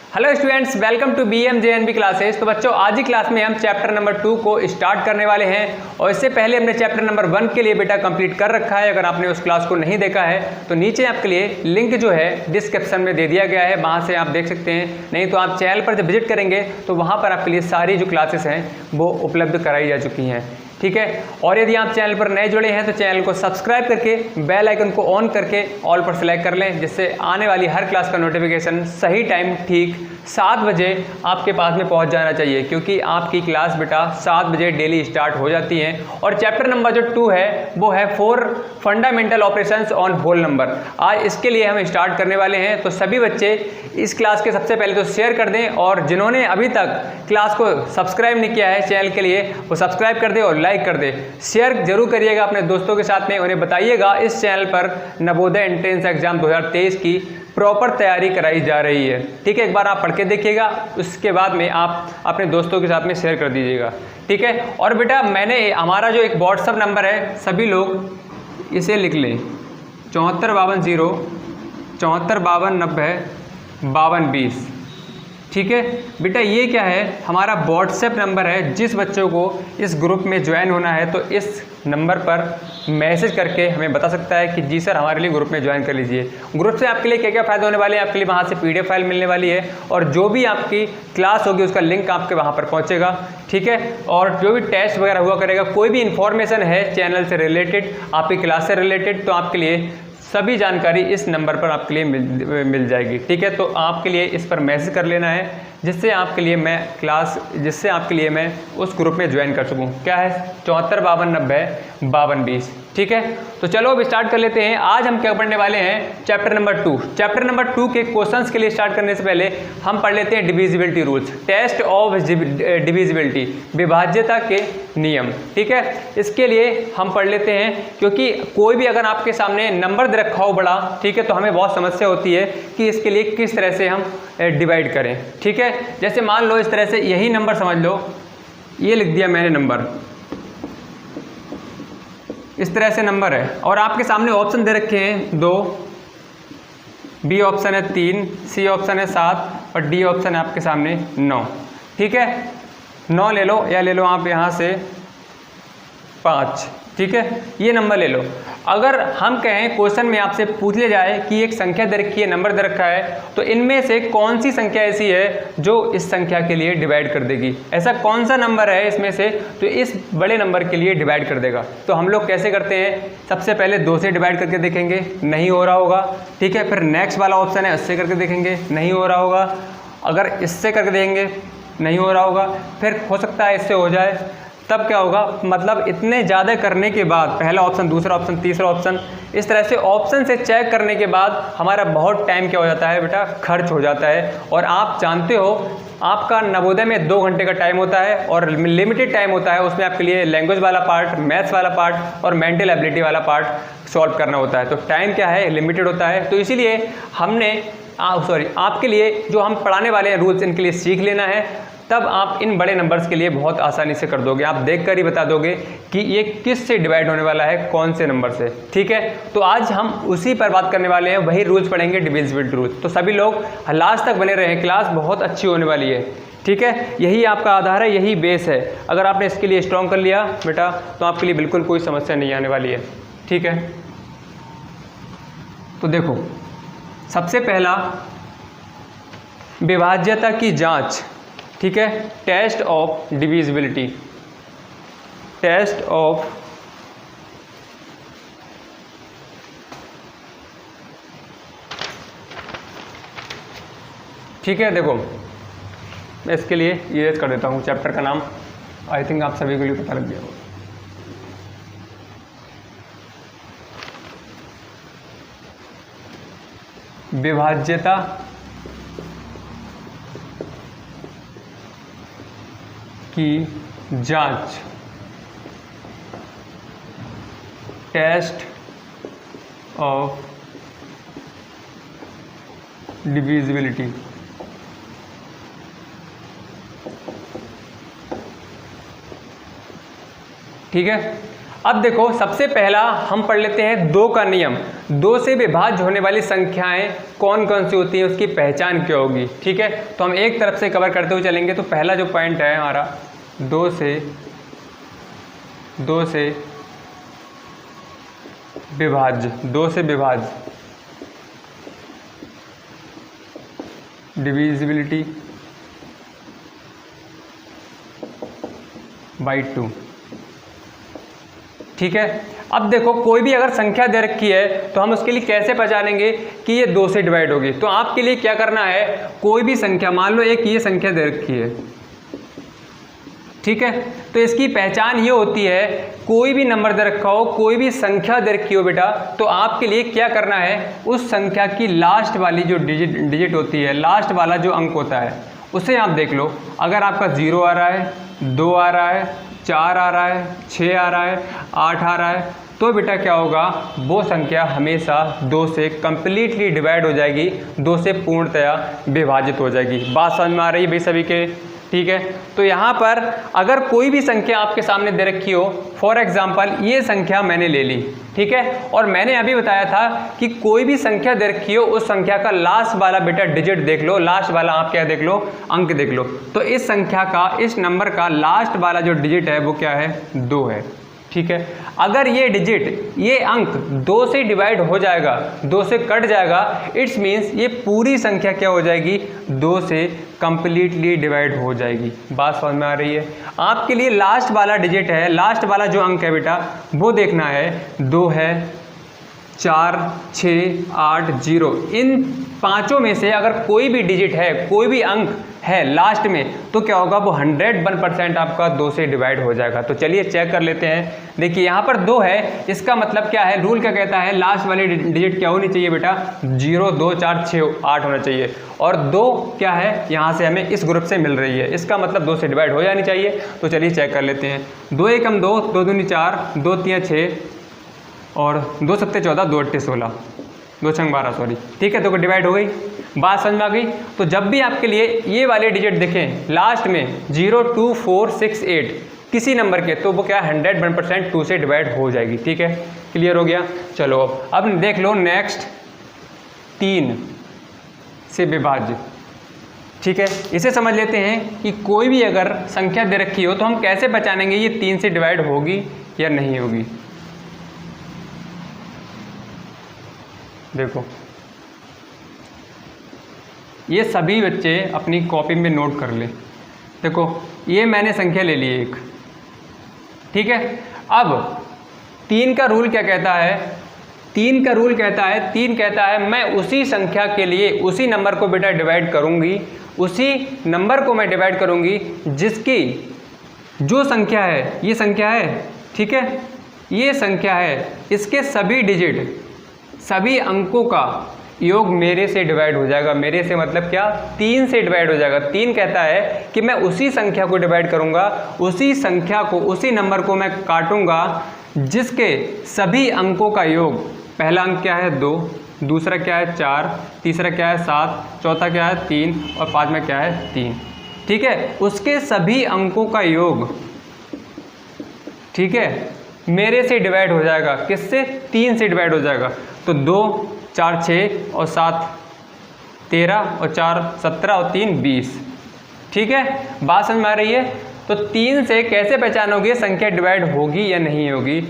Hello students, welcome to BMJNB classes. तो बच्चों, आज ही क्लास में हम चैप्टर नंबर 2 को स्टार्ट करने वाले हैं और इससे पहले हमने चैप्टर नंबर 1 के लिए बेटा कंप्लीट कर रखा है। अगर आपने उस क्लास को नहीं देखा है तो नीचे आपके लिए लिंक जो है डिस्क्रिप्शन में दे दिया गया है, वहाँ से आप देख सकते हैं। नहीं तो आप चैनल पर जब विजिट करेंगे तो वहाँ पर आपके लिए सारी जो क्लासेस हैं वो उपलब्ध कराई जा चुकी हैं, ठीक है। और यदि आप चैनल पर नए जुड़े हैं तो चैनल को सब्सक्राइब करके बेल आइकन को ऑन करके ऑल पर सेलेक्ट कर लें, जिससे आने वाली हर क्लास का नोटिफिकेशन सही टाइम ठीक 7 बजे आपके पास में पहुंच जाना चाहिए, क्योंकि आपकी क्लास बेटा 7 बजे डेली स्टार्ट हो जाती है। और चैप्टर नंबर जो 2 है वो है 4 fundamental operations on whole number. आज इसके लिए हम स्टार्ट करने वाले हैं। तो सभी बच्चे इस क्लास के सबसे पहले तो शेयर कर दें, और जिन्होंने अभी तक क्लास को सब्सक्राइब नहीं किया है चैनल के लिए वो सब्सक्राइब कर दे और लाइक कर दे। शेयर जरूर करिएगा अपने दोस्तों के साथ में, उन्हें बताइएगा इस चैनल पर नवोदय एंट्रेंस एग्जाम 2023 की प्रॉपर तैयारी कराई जा रही है, ठीक है। एक बार आप पढ़ के देखिएगा, उसके बाद में आप अपने दोस्तों के साथ में शेयर कर दीजिएगा, ठीक है। और बेटा मैंने हमारा जो एक व्हाट्सअप नंबर है, सभी लोग इसे लिख लें 7452 745290 5220, ठीक है बेटा। ये क्या है, हमारा व्हाट्सएप नंबर है। जिस बच्चों को इस ग्रुप में ज्वाइन होना है तो इस नंबर पर मैसेज करके हमें बता सकता है कि जी सर हमारे लिए ग्रुप में ज्वाइन कर लीजिए। ग्रुप से आपके लिए क्या क्या फ़ायदा होने वाले हैं, आपके लिए वहाँ से PDF फाइल मिलने वाली है, और जो भी आपकी क्लास होगी उसका लिंक आपके वहाँ पर पहुँचेगा, ठीक है। और जो भी टेस्ट वगैरह हुआ करेगा, कोई भी इन्फॉर्मेशन है चैनल से रिलेटेड, आपकी क्लास से रिलेटेड, तो आपके लिए सभी जानकारी इस नंबर पर आपके लिए मिल जाएगी, ठीक है। तो आपके लिए इस पर मैसेज कर लेना है, जिससे आपके लिए मैं उस ग्रुप में ज्वाइन कर सकूँ। क्या है, 745290 5220, ठीक है। तो चलो अब स्टार्ट कर लेते हैं। आज हम क्या पढ़ने वाले हैं, चैप्टर नंबर 2। चैप्टर नंबर 2 के क्वेश्चंस के लिए स्टार्ट करने से पहले हम पढ़ लेते हैं divisibility rules, test of divisibility, विभाज्यता के नियम, ठीक है। इसके लिए हम पढ़ लेते हैं, क्योंकि कोई भी अगर आपके सामने नंबर दे रखा हो बड़ा, ठीक है, तो हमें बहुत समस्या होती है कि इसके लिए किस तरह से हम डिवाइड करें, ठीक है। जैसे मान लो इस तरह से, यही नंबर समझ लो, ये लिख दिया मैंने नंबर, इस तरह से नंबर है, और आपके सामने ऑप्शन दे रखे हैं 2, B ऑप्शन है 3, C ऑप्शन है 7 और D ऑप्शन है आपके सामने 9, ठीक है। 9 ले लो, या ले लो आप यहाँ से 5, ठीक है। ये नंबर ले लो। अगर हम कहें क्वेश्चन में आपसे पूछ लिया जाए कि एक संख्या दे रखी है, नंबर दे रखा है, तो इनमें से कौन सी संख्या ऐसी है जो इस संख्या के लिए डिवाइड कर देगी, ऐसा कौन सा नंबर है इसमें से तो इस बड़े नंबर के लिए डिवाइड कर देगा। तो हम लोग कैसे करते हैं, सबसे पहले 2 से डिवाइड करके देखेंगे, नहीं हो रहा होगा, ठीक है। फिर नेक्स्ट वाला ऑप्शन है, उससे करके देखेंगे, नहीं हो रहा होगा। अगर इससे करके देखेंगे, नहीं हो रहा होगा। फिर हो सकता है इससे हो जाए, तब क्या होगा, मतलब इतने ज़्यादा करने के बाद, पहला ऑप्शन, दूसरा ऑप्शन, तीसरा ऑप्शन, इस तरह से ऑप्शन से चेक करने के बाद हमारा बहुत टाइम क्या हो जाता है बेटा, खर्च हो जाता है। और आप जानते हो आपका नवोदय में 2 घंटे का टाइम होता है और लिमिटेड टाइम होता है, उसमें आपके लिए लैंग्वेज वाला पार्ट, मैथ्स वाला पार्ट और मेंटल एबिलिटी वाला पार्ट सॉल्व करना होता है। तो टाइम क्या है, लिमिटेड होता है। तो इसीलिए हमने आपके लिए जो हम पढ़ाने वाले हैं रूल्स, इनके लिए सीख लेना है, तब आप इन बड़े नंबर्स के लिए बहुत आसानी से कर दोगे। आप देखकर ही बता दोगे कि ये किस से डिवाइड होने वाला है, कौन से नंबर से, ठीक है। तो आज हम उसी पर बात करने वाले हैं, वही रूल्स पढ़ेंगे, डिविजिबिलिटी रूल्स। तो सभी लोग लास्ट तक बने रहें, क्लास बहुत अच्छी होने वाली है, ठीक है। यही आपका आधार है, यही बेस है। अगर आपने इसके लिए स्ट्रॉन्ग कर लिया बेटा तो आपके लिए बिल्कुल कोई समस्या नहीं आने वाली है, ठीक है। तो देखो, सबसे पहला विभाज्यता की जांच, ठीक है, test of divisibility, test of ठीक है। देखो मैं इसके लिए इरेज कर देता हूँ, चैप्टर का नाम आई थिंक आप सभी को लिए पता लग गया होगा। विभाज्यता की जांच, टेस्ट ऑफ डिविजिबिलिटी, ठीक है। अब देखो, सबसे पहला हम पढ़ लेते हैं 2 का नियम। 2 से विभाज्य होने वाली संख्याएं कौन कौन सी होती हैं, उसकी पहचान क्या होगी। ठीक है, तो हम एक तरफ से कवर करते हुए चलेंगे। तो पहला जो पॉइंट है हमारा 2 से विभाज्य, 2 से विभाज्य, डिविजिबिलिटी बाई 2। ठीक है, अब देखो कोई भी अगर संख्या दे रखी है तो हम उसके लिए कैसे पहचानेंगे कि ये 2 से डिवाइड होगी। तो आपके लिए क्या करना है, कोई भी संख्या, मान लो एक ये संख्या दे रखी है, ठीक है, तो इसकी पहचान ये होती है, कोई भी नंबर दे रखा हो, कोई भी संख्या दे रखी हो बेटा, तो आपके लिए क्या करना है, उस संख्या की लास्ट वाली जो डिजिट होती है, लास्ट वाला जो अंक होता है, उसे आप देख लो। अगर आपका 0 आ रहा है, 2 आ रहा है, 4 आ रहा है, 6 आ रहा है, 8 आ रहा है, तो बेटा क्या होगा, वो संख्या हमेशा 2 से कंप्लीटली डिवाइड हो जाएगी, 2 से पूर्णतया विभाजित हो जाएगी। बात समझ में आ रही है भाई सभी के। ठीक है, तो यहाँ पर अगर कोई भी संख्या आपके सामने दे रखी हो, फॉर एग्जाम्पल ये संख्या मैंने ले ली, ठीक है, और मैंने अभी बताया था कि कोई भी संख्या दे रखी हो, उस संख्या का लास्ट वाला बेटा डिजिट देख लो, लास्ट वाला आप क्या देख लो, अंक देख लो। तो इस संख्या का, इस नंबर का लास्ट वाला जो डिजिट है वो क्या है, 2 है। ठीक है, अगर ये डिजिट, ये अंक 2 से डिवाइड हो जाएगा, 2 से कट जाएगा, इट्स मीन्स ये पूरी संख्या क्या हो जाएगी, 2 से कंप्लीटली डिवाइड हो जाएगी। बात समझ में आ रही है। आपके लिए लास्ट वाला डिजिट है, लास्ट वाला जो अंक है बेटा वो देखना है, 2 है, 4, 6, 8, 0, इन पांचों में से अगर कोई भी डिजिट है, कोई भी अंक है लास्ट में, तो क्या होगा, वो 101% आपका 2 से डिवाइड हो जाएगा। तो चलिए चेक कर लेते हैं। देखिए यहाँ पर 2 है, इसका मतलब क्या है, रूल क्या कहता है, लास्ट वाली डिजिट क्या होनी चाहिए बेटा, 0, 2, 4, 6, 8 होना चाहिए, और 2 क्या है, यहाँ से हमें इस ग्रुप से मिल रही है, इसका मतलब 2 से डिवाइड हो जानी चाहिए। तो चलिए चेक कर लेते हैं। 2 एकम 2, 2 दूनी 4, 2 तियां 6, और 2 सत्ते 14, 2 अट्ठे 16, 2 छंग 12, सॉरी। ठीक है, तो डिवाइड हो गई। बात समझ में आ गई। तो जब भी आपके लिए ये वाले डिजिट दिखें लास्ट में 0, 2, 4, 6, 8 किसी नंबर के, तो वो क्या 101% 2 से डिवाइड हो जाएगी। ठीक है, क्लियर हो गया। चलो अब देख लो नेक्स्ट, 3 से विभाज्य। ठीक है, इसे समझ लेते हैं कि कोई भी अगर संख्या दे रखी हो तो हम कैसे पहचानेंगे ये 3 से डिवाइड होगी या नहीं होगी। देखो ये सभी बच्चे अपनी कॉपी में नोट कर ले। देखो ये मैंने संख्या ले ली एक, ठीक है। अब 3 का रूल क्या कहता है, 3 का रूल कहता है, 3 कहता है मैं उसी संख्या के लिए उसी नंबर को बेटा डिवाइड करूंगी, उसी नंबर को मैं डिवाइड करूंगी जिसकी जो संख्या है, ये संख्या है, ठीक है, ये संख्या है, इसके सभी डिजिट, सभी अंकों का योग मेरे से डिवाइड हो जाएगा। मेरे से मतलब क्या, 3 से डिवाइड हो जाएगा। 3 कहता है कि मैं उसी संख्या को डिवाइड करूंगा, उसी संख्या को, उसी नंबर को मैं काटूंगा जिसके सभी अंकों का योग, पहला अंक क्या है 2, दूसरा क्या है 4, तीसरा क्या है 7, चौथा क्या है 3 और पांचवा क्या है 3। ठीक है, उसके सभी अंकों का योग, ठीक है, मेरे से डिवाइड हो जाएगा। किससे, 3 से डिवाइड हो जाएगा। तो 2, 4, 6 और 7 13 और 4 17 और 3 20। ठीक है, बात समझ में आ रही है। तो 3 से कैसे पहचानोगे संख्या डिवाइड होगी या नहीं होगी,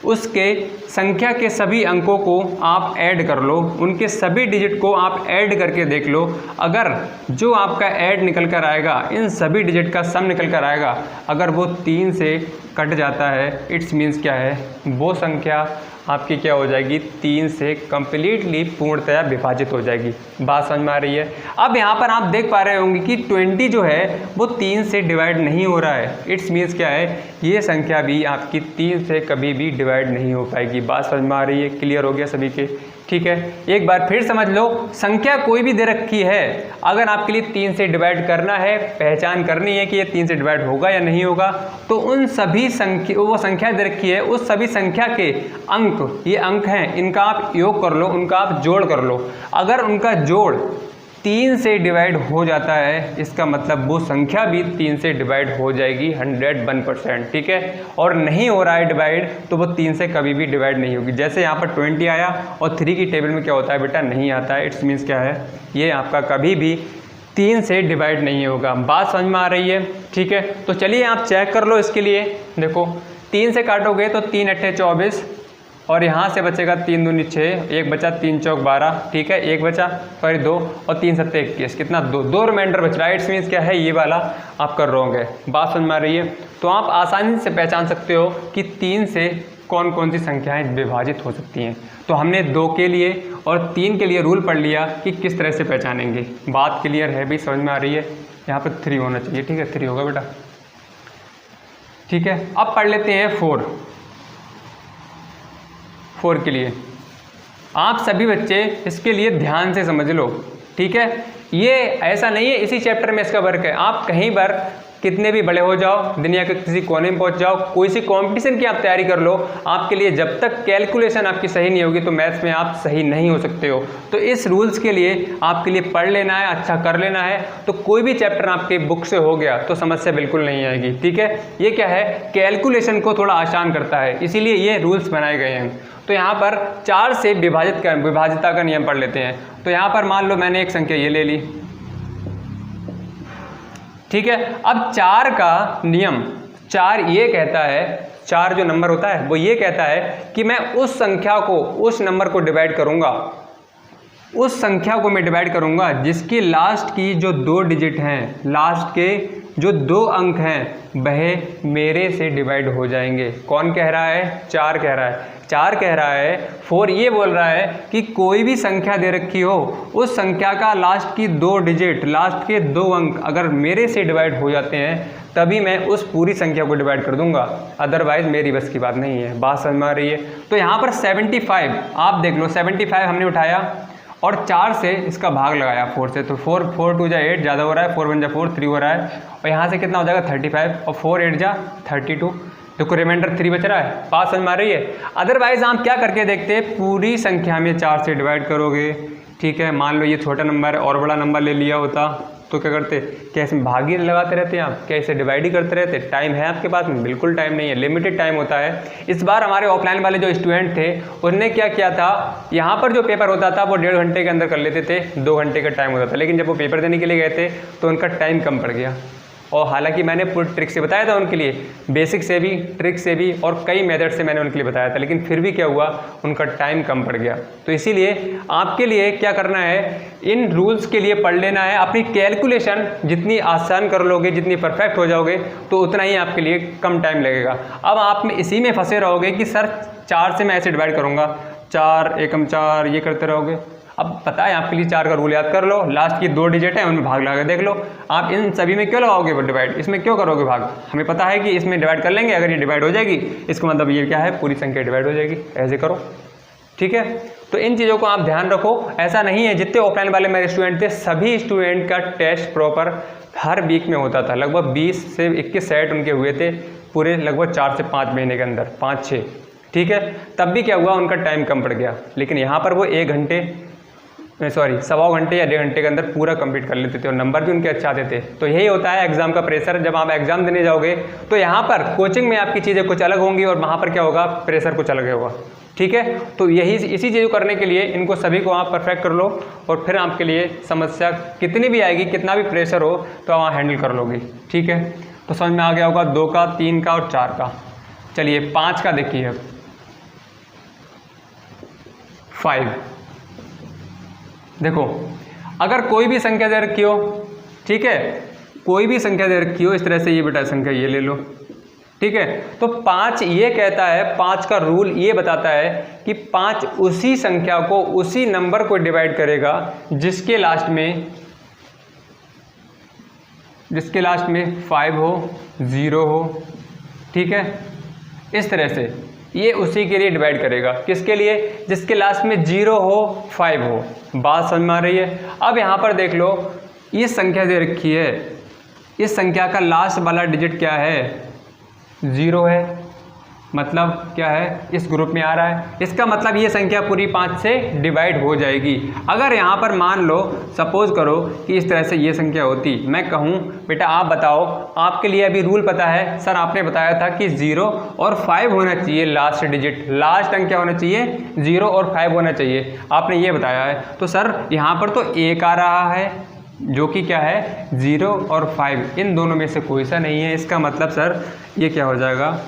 उसके संख्या के सभी अंकों को आप ऐड कर लो, उनके सभी डिजिट को आप ऐड करके देख लो। अगर जो आपका ऐड निकल कर आएगा, इन सभी डिजिट का सम निकल कर आएगा, अगर वो 3 से कट जाता है, इट्स मीन्स क्या है, वो संख्या आपकी क्या हो जाएगी, 3 से कंप्लीटली पूर्णतया विभाजित हो जाएगी। बात समझ में आ रही है। अब यहाँ पर आप देख पा रहे होंगे कि 20 जो है वो 3 से डिवाइड नहीं हो रहा है। इट्स मीन्स क्या है, ये संख्या भी आपकी 3 से कभी भी डिवाइड नहीं हो पाएगी। बात समझ में आ रही है, क्लियर हो गया सभी के। ठीक है, एक बार फिर समझ लो, संख्या कोई भी दे रखी है, अगर आपके लिए 3 से डिवाइड करना है, पहचान करनी है कि ये 3 से डिवाइड होगा या नहीं होगा, तो उन सभी संख्या, वो संख्या दे रखी है, उस सभी संख्या के अंक, ये अंक हैं, इनका आप योग कर लो, उनका आप जोड़ कर लो। अगर उनका जोड़ 3 से डिवाइड हो जाता है, इसका मतलब वो संख्या भी 3 से डिवाइड हो जाएगी 101%, ठीक है। और नहीं हो रहा है डिवाइड तो वो 3 से कभी भी डिवाइड नहीं होगी। जैसे यहाँ पर 20 आया और 3 की टेबल में क्या होता है बेटा, नहीं आता है, इट्स मीन्स क्या है, ये आपका कभी भी 3 से डिवाइड नहीं होगा। बात समझ में आ रही है, ठीक है। तो चलिए आप चेक कर लो इसके लिए। देखो 3 से काटोगे तो 3 अट्ठे 24 और यहाँ से बचेगा 3 दूनी 6, एक बचा 3 चौक 12, ठीक है, एक बचा सॉरी 2 और 3 सत्ते 21, कितना 2 रिमाइंडर बच रहा है। इट्स मीन्स क्या है, ये वाला आपका रॉन्ग है। बात समझ में आ रही है। तो आप आसानी से पहचान सकते हो कि 3 से कौन कौन सी संख्याएं विभाजित हो सकती हैं। तो हमने 2 के लिए और 3 के लिए रूल पढ़ लिया कि किस तरह से पहचानेंगे। बात क्लियर है भी, समझ में आ रही है। यहाँ पर 3 होना चाहिए, ठीक है, 3 होगा बेटा, ठीक है। अब पढ़ लेते हैं 4 के लिए। आप सभी बच्चे इसके लिए ध्यान से समझ लो, ठीक है। ये ऐसा नहीं है इसी चैप्टर में इसका वर्क है, आप कहीं पर कितने भी बड़े हो जाओ, दुनिया के किसी कोने में पहुंच जाओ, कोई सी कंपटीशन की आप तैयारी कर लो, आपके लिए जब तक कैलकुलेशन आपकी सही नहीं होगी तो मैथ्स में आप सही नहीं हो सकते हो। तो इस रूल्स के लिए आपके लिए पढ़ लेना है, अच्छा कर लेना है, तो कोई भी चैप्टर आपके बुक से हो गया तो समस्या बिल्कुल नहीं आएगी, ठीक है। ये क्या है, कैलकुलेशन को थोड़ा आसान करता है, इसीलिए ये रूल्स बनाए गए हैं। तो यहाँ पर 4 से विभाजिता का नियम पढ़ लेते हैं। तो यहाँ पर मान लो मैंने एक संख्या ये ले ली, ठीक है। अब 4 का नियम, 4 ये कहता है, 4 जो नंबर होता है वो ये कहता है कि मैं उस संख्या को, उस नंबर को डिवाइड करूंगा, उस संख्या को मैं डिवाइड करूंगा जिसकी लास्ट की जो 2 डिजिट हैं, लास्ट के जो 2 अंक हैं वह मेरे से डिवाइड हो जाएंगे। कौन कह रहा है, 4 कह रहा है। 4 कह रहा है, 4 ये बोल रहा है कि कोई भी संख्या दे रखी हो, उस संख्या का लास्ट की 2 डिजिट, लास्ट के 2 अंक अगर मेरे से डिवाइड हो जाते हैं तभी मैं उस पूरी संख्या को डिवाइड कर दूंगा, अदरवाइज मेरी बस की बात नहीं है। बात समझ में आ रही है। तो यहाँ पर 75 आप देख लो, 75 हमने उठाया और 4 से इसका भाग लगाया 4 से, तो 4 2 जा 8 ज़्यादा हो रहा है, 4 1 जा 4 3 हो रहा है, और यहाँ से कितना हो जाएगा 35 और 4 8 जा 32, देखो रिमाइंडर 3 बच रहा है। बात समझ में आ रही है। अदरवाइज आप क्या करके देखते हैं, पूरी संख्या में 4 से डिवाइड करोगे, ठीक है। मान लो ये छोटा नंबर है और बड़ा नंबर ले लिया होता तो क्या करते, क्या इसमें भाग ही लगाते रहते हैं आप, क्या इसे डिवाइड ही करते रहते। टाइम है आपके पास में, बिल्कुल टाइम नहीं है, लिमिटेड टाइम होता है। इस बार हमारे ऑफलाइन वाले जो स्टूडेंट थे उन्होंने क्या किया था, यहाँ पर जो पेपर होता था वो 1.5 घंटे के अंदर कर लेते थे, 2 घंटे का टाइम होता था, लेकिन जब वो पेपर देने के लिए गए थे तो उनका टाइम कम पड़ गया। और हालांकि मैंने पूरी ट्रिक से बताया था उनके लिए, बेसिक से भी, ट्रिक से भी और कई मेथड से मैंने उनके लिए बताया था, लेकिन फिर भी क्या हुआ, उनका टाइम कम पड़ गया। तो इसीलिए आपके लिए क्या करना है, इन रूल्स के लिए पढ़ लेना है। अपनी कैलकुलेशन जितनी आसान कर लोगे, जितनी परफेक्ट हो जाओगे तो उतना ही आपके लिए कम टाइम लगेगा। अब आप में इसी में फंसे रहोगे कि सर 4 से मैं ऐसे डिवाइड करूँगा, 4 एकम 4 ये करते रहोगे। अब पता है आपके लिए 4 का रूल याद कर लो, लास्ट की 2 डिजिट है उनमें भाग लगा के देख लो। आप इन सभी में क्यों लगाओगे डिवाइड, इसमें क्यों करोगे भाग, हमें पता है कि इसमें डिवाइड कर लेंगे, अगर ये डिवाइड हो जाएगी इसका मतलब ये क्या है, पूरी संख्या डिवाइड हो जाएगी, ऐसे करो, ठीक है। तो इन चीज़ों को आप ध्यान रखो। ऐसा नहीं है, जितने ऑफलाइन वाले मेरे स्टूडेंट थे सभी स्टूडेंट का टेस्ट प्रॉपर हर वीक में होता था, लगभग 20 से 21 सेट उनके हुए थे पूरे लगभग 4 से 5 महीने के अंदर, 5-6, ठीक है। तब भी क्या हुआ, उनका टाइम कम पड़ गया, लेकिन यहाँ पर वो 1 घंटे सॉरी 1.25 घंटे या 1.5 घंटे के अंदर पूरा कंप्लीट कर लेते थे और नंबर भी उनके अच्छे आते थे। तो यही होता है एग्जाम का प्रेशर। जब आप एग्जाम देने जाओगे तो यहाँ पर कोचिंग में आपकी चीज़ें कुछ अलग होंगी और वहाँ पर क्या होगा, प्रेशर कुछ अलग होगा, ठीक है। तो यही इसी चीज़ को करने के लिए इनको सभी को आप परफेक्ट कर लो और फिर आपके लिए समस्या कितनी भी आएगी, कितना भी प्रेशर हो तो आप हैंडल कर लोगे, ठीक है। तो समझ में आ गया होगा 2 का, 3 का और 4 का। चलिए 5 का देखिए, 5। देखो अगर कोई भी संख्या दे रखी हो, ठीक है, कोई भी संख्या दे रखी हो इस तरह से, ये बेटा संख्या ये ले लो, ठीक है। तो 5 ये कहता है, 5 का रूल ये बताता है कि 5 उसी संख्या को, उसी नंबर को डिवाइड करेगा जिसके लास्ट में 5 हो, 0 हो, ठीक है। इस तरह से ये उसी के लिए डिवाइड करेगा, किसके लिए, जिसके लास्ट में 0 हो, 5 हो। बात समझ में आ रही है। अब यहाँ पर देख लो, ये संख्या दे रखी है, इस संख्या का लास्ट वाला डिजिट क्या है, 0 है, मतलब क्या है, इस ग्रुप में आ रहा है, इसका मतलब ये संख्या पूरी 5 से डिवाइड हो जाएगी। अगर यहाँ पर मान लो सपोज करो कि इस तरह से ये संख्या होती, मैं कहूँ बेटा आप बताओ, आपके लिए अभी रूल पता है, सर आपने बताया था कि 0 और 5 होना चाहिए लास्ट डिजिट, लास्ट अंक क्या होना चाहिए, 0 और 5 होना चाहिए, आपने ये बताया है। तो सर यहाँ पर तो 1 आ रहा है जो कि क्या है 0 और 5, इन दोनों में से कोई सा नहीं है, इसका मतलब सर ये क्या हो जाएगा,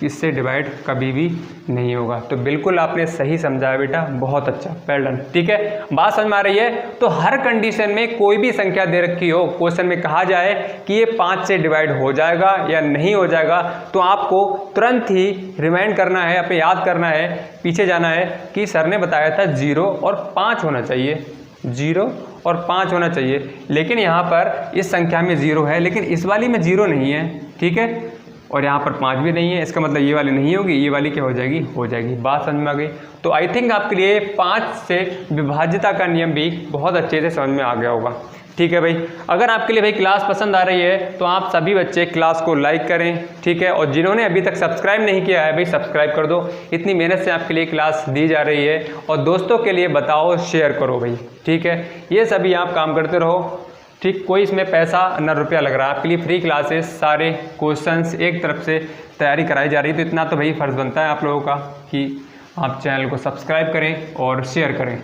इससे डिवाइड कभी भी नहीं होगा। तो बिल्कुल आपने सही समझाया बेटा, बहुत अच्छा, वेल डन। ठीक है, बात समझ में आ रही है। तो हर कंडीशन में कोई भी संख्या दे रखी हो, क्वेश्चन में कहा जाए कि ये 5 से डिवाइड हो जाएगा या नहीं हो जाएगा, तो आपको तुरंत ही रिमाइंड करना है, अपने याद करना है, पीछे जाना है कि सर ने बताया था 0 और 5 होना चाहिए, 0 और 5 होना चाहिए। लेकिन यहाँ पर इस संख्या में 0 है, लेकिन इस वाली में 0 नहीं है। ठीक है, और यहाँ पर 5 भी नहीं है, इसका मतलब ये वाली नहीं होगी, ये वाली क्या हो जाएगी, हो जाएगी। बात समझ में आ गई। तो आई थिंक आपके लिए 5 से विभाज्यता का नियम भी बहुत अच्छे से समझ में आ गया होगा। ठीक है भाई, अगर आपके लिए भाई क्लास पसंद आ रही है तो आप सभी बच्चे क्लास को लाइक करें। ठीक है, और जिन्होंने अभी तक सब्सक्राइब नहीं किया है भाई सब्सक्राइब कर दो, इतनी मेहनत से आपके लिए क्लास दी जा रही है। और दोस्तों के लिए बताओ, शेयर करो भाई। ठीक है, ये सभी आप काम करते रहो। ठीक, कोई इसमें पैसा न रुपया लग रहा है, आपके लिए फ्री क्लासेस, सारे क्वेश्चंस एक तरफ से तैयारी कराई जा रही है। तो इतना तो भाई फ़र्ज़ बनता है आप लोगों का कि आप चैनल को सब्सक्राइब करें और शेयर करें।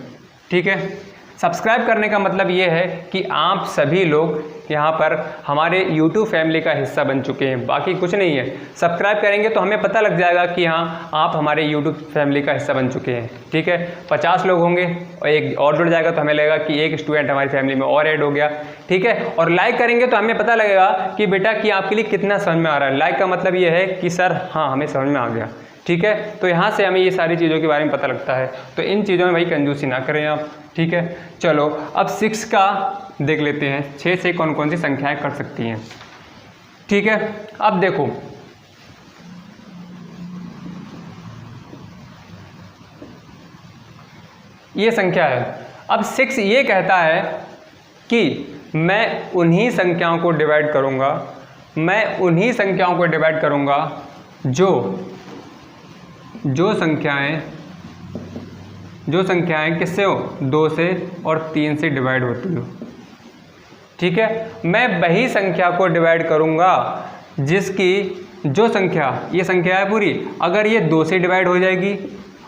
ठीक है, सब्सक्राइब करने का मतलब ये है कि आप सभी लोग यहाँ पर हमारे YouTube फैमिली का हिस्सा बन चुके हैं, बाकी कुछ नहीं है। सब्सक्राइब करेंगे तो हमें पता लग जाएगा कि हाँ आप हमारे YouTube फैमिली का हिस्सा बन चुके हैं। ठीक है, 50 लोग होंगे और एक और जुड़ जाएगा तो हमें लगेगा कि एक स्टूडेंट हमारी फैमिली में और ऐड हो गया। ठीक है, और लाइक करेंगे तो हमें पता लगेगा कि बेटा कि आपके लिए कितना समझ में आ रहा है। लाइक का मतलब ये है कि सर हाँ हमें समझ में आ गया। ठीक है, तो यहाँ से हमें ये सारी चीज़ों के बारे में पता लगता है। तो इन चीज़ों में भाई कंजूसी ना करें आप। ठीक है, चलो अब 6 का देख लेते हैं, 6 से कौन कौन सी संख्याएं कर सकती हैं। ठीक है, अब देखो ये संख्या है। अब 6 ये कहता है कि मैं उन्हीं संख्याओं को डिवाइड करूंगा, मैं उन्हीं संख्याओं को डिवाइड करूंगा जो संख्याएं किससे हो, 2 से और 3 से डिवाइड होती हो। ठीक है, मैं वही संख्या को डिवाइड करूंगा जिसकी जो संख्या, ये संख्या है पूरी, अगर ये 2 से डिवाइड हो जाएगी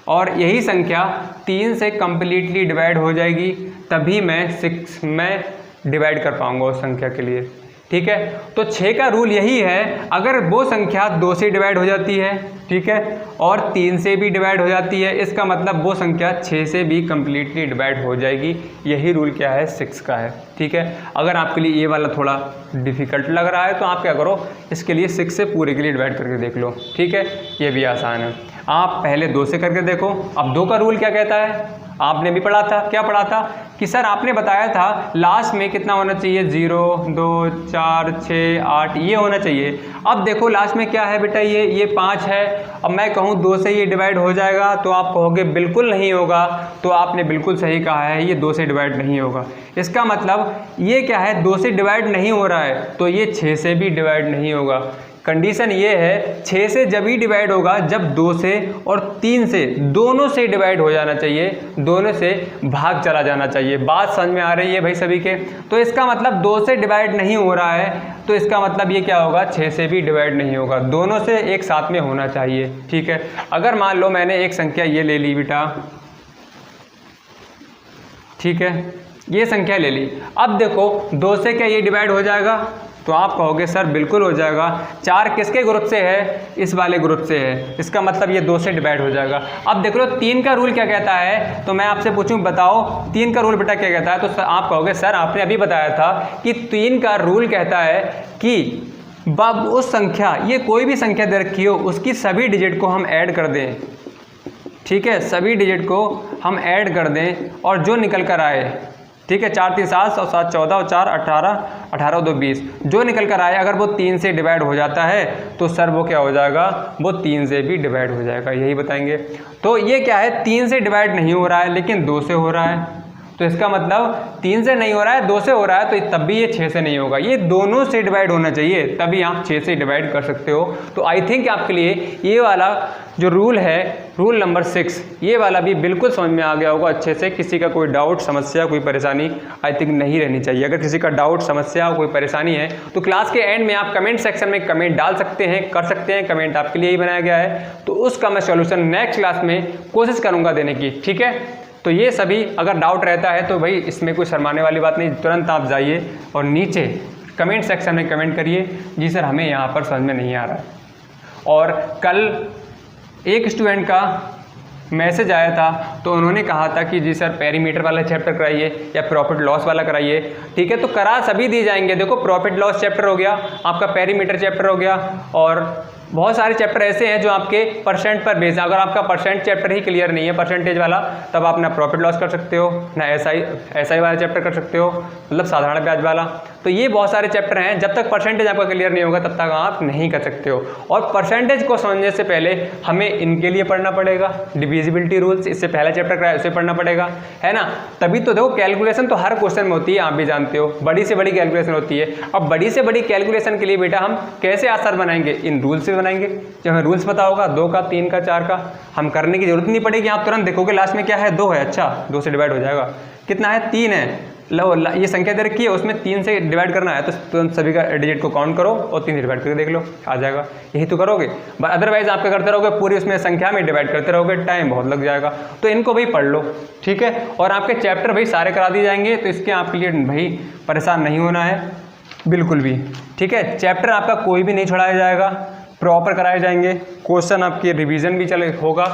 और यही संख्या 3 से कंप्लीटली डिवाइड हो जाएगी, तभी मैं 6 में डिवाइड कर पाऊंगा उस संख्या के लिए। ठीक है, तो 6 का रूल यही है, अगर वो संख्या 2 से डिवाइड हो जाती है, ठीक है, और 3 से भी डिवाइड हो जाती है, इसका मतलब वो संख्या 6 से भी कंप्लीटली डिवाइड हो जाएगी। यही रूल क्या है, 6 का है। ठीक है, अगर आपके लिए ये वाला थोड़ा डिफिकल्ट लग रहा है तो आप क्या करो, इसके लिए 6 से पूरे के लिए डिवाइड करके देख लो। ठीक है, ये भी आसान है। आप पहले 2 से करके देखो। अब 2 का रूल क्या कहता है, आपने भी पढ़ा था, क्या पढ़ा था कि सर आपने बताया था लास्ट में कितना होना चाहिए, 0, 2, 4, 6, 8 ये होना चाहिए। अब देखो लास्ट में क्या है बेटा, ये 5 है। अब मैं कहूँ 2 से ये डिवाइड हो जाएगा तो आप कहोगे बिल्कुल नहीं होगा, तो आपने बिल्कुल सही कहा है, ये 2 से डिवाइड नहीं होगा। इसका मतलब ये क्या है, 2 से डिवाइड नहीं हो रहा है तो ये 6 से भी डिवाइड नहीं होगा। कंडीशन ये है 6 से जब ही डिवाइड होगा जब 2 से और 3 से दोनों से डिवाइड हो जाना चाहिए, दोनों से भाग चला जाना चाहिए। बात समझ में आ रही है भाई सभी के। तो इसका मतलब 2 से डिवाइड नहीं हो रहा है तो इसका मतलब ये क्या होगा, 6 से भी डिवाइड नहीं होगा, दोनों से एक साथ में होना चाहिए। ठीक है, अगर मान लो मैंने एक संख्या ये ले ली बेटा, ठीक है, ये संख्या ले ली। अब देखो 2 से क्या ये डिवाइड हो जाएगा, तो आप कहोगे सर बिल्कुल हो जाएगा। 4 किसके ग्रुप से है, इस वाले ग्रुप से है, इसका मतलब ये 2 से डिवाइड हो जाएगा। अब देख लो 3 का रूल क्या कहता है, तो मैं आपसे पूछूं बताओ 3 का रूल बेटा क्या कहता है, तो आप कहोगे सर आपने अभी बताया था कि 3 का रूल कहता है कि बब उस संख्या, ये कोई भी संख्या दे रखी हो, उसकी सभी डिजिट को हम ऐड कर दें। ठीक है, सभी डिजिट को हम ऐड कर दें और जो निकल कर आए, ठीक है, 4 3 7 और 7 14 और 4 18, 18 2 20, जो निकल कर आए अगर वो 3 से डिवाइड हो जाता है तो सर वो क्या हो जाएगा, वो 3 से भी डिवाइड हो जाएगा, यही बताएंगे। तो ये क्या है, 3 से डिवाइड नहीं हो रहा है लेकिन 2 से हो रहा है, तो तो इसका मतलब 3 से नहीं हो रहा है, 2 से हो रहा है, तो तब भी ये 6 से नहीं होगा, ये दोनों से डिवाइड होना चाहिए, तभी आप 6 से डिवाइड कर सकते हो। तो आई थिंक आपके लिए ये वाला जो रूल है, रूल नंबर 6, ये वाला भी बिल्कुल समझ में आ गया होगा अच्छे से। किसी का कोई डाउट, समस्या, कोई परेशानी आई थिंक नहीं रहनी चाहिए। अगर किसी का डाउट, समस्या, कोई परेशानी है तो क्लास के एंड में आप कमेंट सेक्शन में कमेंट डाल सकते हैं, कर सकते हैं, कमेंट आपके लिए ही बनाया गया है, तो उसका मैं सॉल्यूशन नेक्स्ट क्लास में कोशिश करूँगा देने की, ठीक है। तो ये सभी अगर डाउट रहता है तो भाई इसमें कोई शर्माने वाली बात नहीं, तुरंत आप जाइए और नीचे कमेंट सेक्शन में कमेंट करिए, जी सर हमें यहाँ पर समझ में नहीं आ रहा है। और कल एक स्टूडेंट का मैसेज आया था, तो उन्होंने कहा था कि जी सर पेरीमीटर वाला चैप्टर कराइए या प्रॉफिट लॉस वाला कराइए, ठीक है। तो करा सभी दिए जाएंगे। देखो प्रॉफिट लॉस चैप्टर हो गया, आपका पेरीमीटर चैप्टर हो गया, और बहुत सारे चैप्टर ऐसे हैं जो आपके परसेंट पर बेस है। अगर आपका परसेंट चैप्टर ही क्लियर नहीं है, परसेंटेज वाला, तब आप ना प्रॉफिट लॉस कर सकते हो, ना एसआई वाला चैप्टर कर सकते हो, मतलब साधारण ब्याज वाला। तो ये बहुत सारे चैप्टर हैं, जब तक परसेंटेज आपका क्लियर नहीं होगा तब तक आप नहीं कर सकते हो। और परसेंटेज को समझने से पहले हमें इनके लिए पढ़ना पड़ेगा, डिविजिबिलिटी रूल्स, इससे पहला चैप्टर कराया उसे पढ़ना पड़ेगा, है ना। तभी तो देखो कैलकुलेशन तो हर क्वेश्चन में होती है, आप भी जानते हो, बड़ी से बड़ी कैलकुलेशन होती है। अब बड़ी से बड़ी कैलकुलेशन के लिए बेटा हम कैसे आंसर बनाएंगे, इन रूल्स से बनाएंगे। जब हमें रूल्स पता होगा 2 का, 3 का, 4 का, हम करने की जरूरत नहीं पड़ेगी। आप तुरंत देखोगे लास्ट में क्या है, 2 है, अच्छा 2 से डिवाइड हो जाएगा, कितना है 3 है, लो ये संख्या दे रखी है, उसमें 3 से डिवाइड करना है, तो तुरंत सभी का डिजिट को काउंट करो और 3 से डिवाइड करके देख लो, आ जाएगा। यही तो करोगे, अदरवाइज आप क्या करते रहोगे, पूरी उसमें संख्या में डिवाइड करते रहोगे, टाइम बहुत लग जाएगा। तो इनको भाई पढ़ लो, ठीक है। और आपके चैप्टर भाई सारे करा दिए जाएंगे, तो इसके आपके लिए भाई परेशान नहीं होना है बिल्कुल भी, ठीक है। चैप्टर आपका कोई भी नहीं छोड़ाया जाएगा, प्रॉपर कराए जाएंगे, क्वेश्चन आपकी रिवीजन भी चले होगा,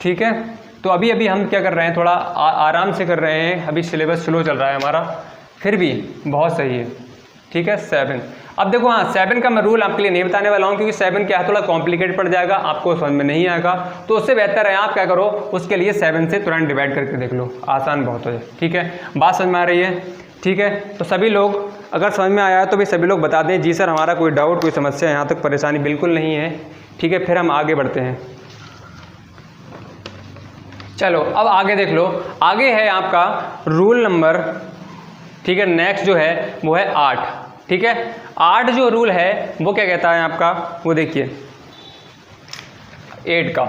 ठीक है। तो अभी अभी हम क्या कर रहे हैं, थोड़ा आराम से कर रहे हैं, अभी सिलेबस स्लो चल रहा है हमारा, फिर भी बहुत सही है, ठीक है। 7 अब देखो, हाँ 7 का मैं रूल आपके लिए नहीं बताने वाला हूँ, क्योंकि 7 क्या है, थोड़ा कॉम्प्लिकेट पड़ जाएगा, आपको समझ में नहीं आएगा। तो उससे बेहतर है आप क्या करो, उसके लिए 7 से तुरंत डिवाइड करके देख लो, आसान बहुत हो जाए, ठीक है। बात समझ में आ रही है, ठीक है। तो सभी लोग अगर समझ में आया है तो भी सभी लोग बता दें, जी सर हमारा कोई डाउट, कोई समस्या, यहाँ तक परेशानी बिल्कुल नहीं है, ठीक है। फिर हम आगे बढ़ते हैं। चलो अब आगे देख लो, आगे है आपका रूल नंबर, ठीक है, नेक्स्ट जो है वो है 8, ठीक है। 8 जो रूल है वो क्या कहता है आपका, वो देखिए 8 का।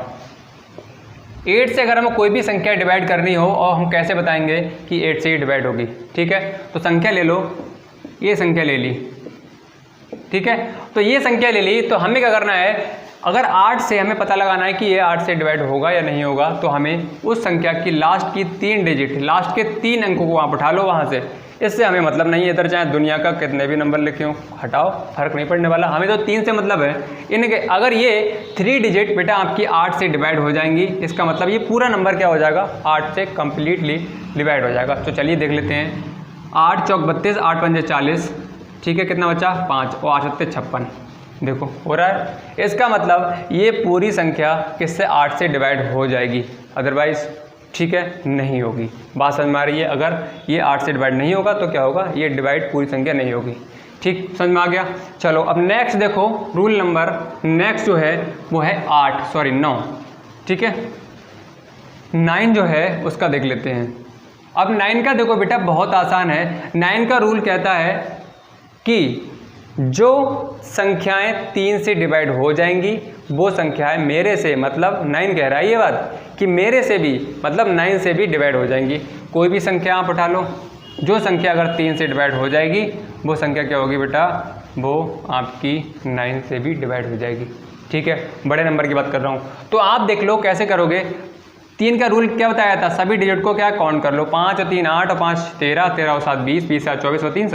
8 से अगर हमें कोई भी संख्या डिवाइड करनी हो, और हम कैसे बताएंगे कि 8 से ही डिवाइड होगी, ठीक है। तो संख्या ले लो, ये संख्या ले ली, ठीक है। तो ये संख्या ले ली, तो हमें क्या करना है, अगर 8 से हमें पता लगाना है कि ये 8 से डिवाइड होगा या नहीं होगा, तो हमें उस संख्या की लास्ट की 3 डिजिट, लास्ट के 3 अंकों को आप उठा लो वहाँ से। इससे हमें मतलब नहीं है, इधर चाहे दुनिया का कितने भी नंबर लिखे हो, हटाओ, फर्क नहीं पड़ने वाला, हमें तो 3 से मतलब है। इनके अगर ये 3 डिजिट बेटा आपकी 8 से डिवाइड हो जाएंगी, इसका मतलब ये पूरा नंबर क्या हो जाएगा, 8 से कम्प्लीटली डिवाइड हो जाएगा। तो चलिए देख लेते हैं, 8 चौक 32, 8 पंजे 40, ठीक है, कितना बचा 5 और 8 सत्ते 56, देखो हो रहा है। इसका मतलब ये पूरी संख्या किससे 8 से डिवाइड हो जाएगी, अदरवाइज ठीक है नहीं होगी। बात समझ में आ रही है, अगर ये 8 से डिवाइड नहीं होगा तो क्या होगा, ये डिवाइड पूरी संख्या नहीं होगी, ठीक, समझ में आ गया। चलो अब नेक्स्ट देखो, रूल नंबर नेक्स्ट जो है वो है 9, ठीक है। 9 जो है उसका देख लेते हैं। अब 9 का देखो बेटा बहुत आसान है। 9 का रूल कहता है कि जो संख्याएं 3 से डिवाइड हो जाएंगी वो संख्याएं मेरे से, मतलब 9 कह रहा है ये बात कि मेरे से भी, मतलब 9 से भी डिवाइड हो जाएंगी। कोई भी संख्या आप उठा लो, जो संख्या अगर 3 से डिवाइड हो जाएगी वो संख्या क्या होगी बेटा, वो आपकी 9 से भी डिवाइड हो जाएगी, ठीक है। बड़े नंबर की बात कर रहा हूँ। तो आप देख लो कैसे करोगे। 3 का रूल क्या बताया था, सभी डिजिट को क्या काउंट कर लो, 5 और 3 8 और 5 13, 13 और 7 20, 20 और 24 और 3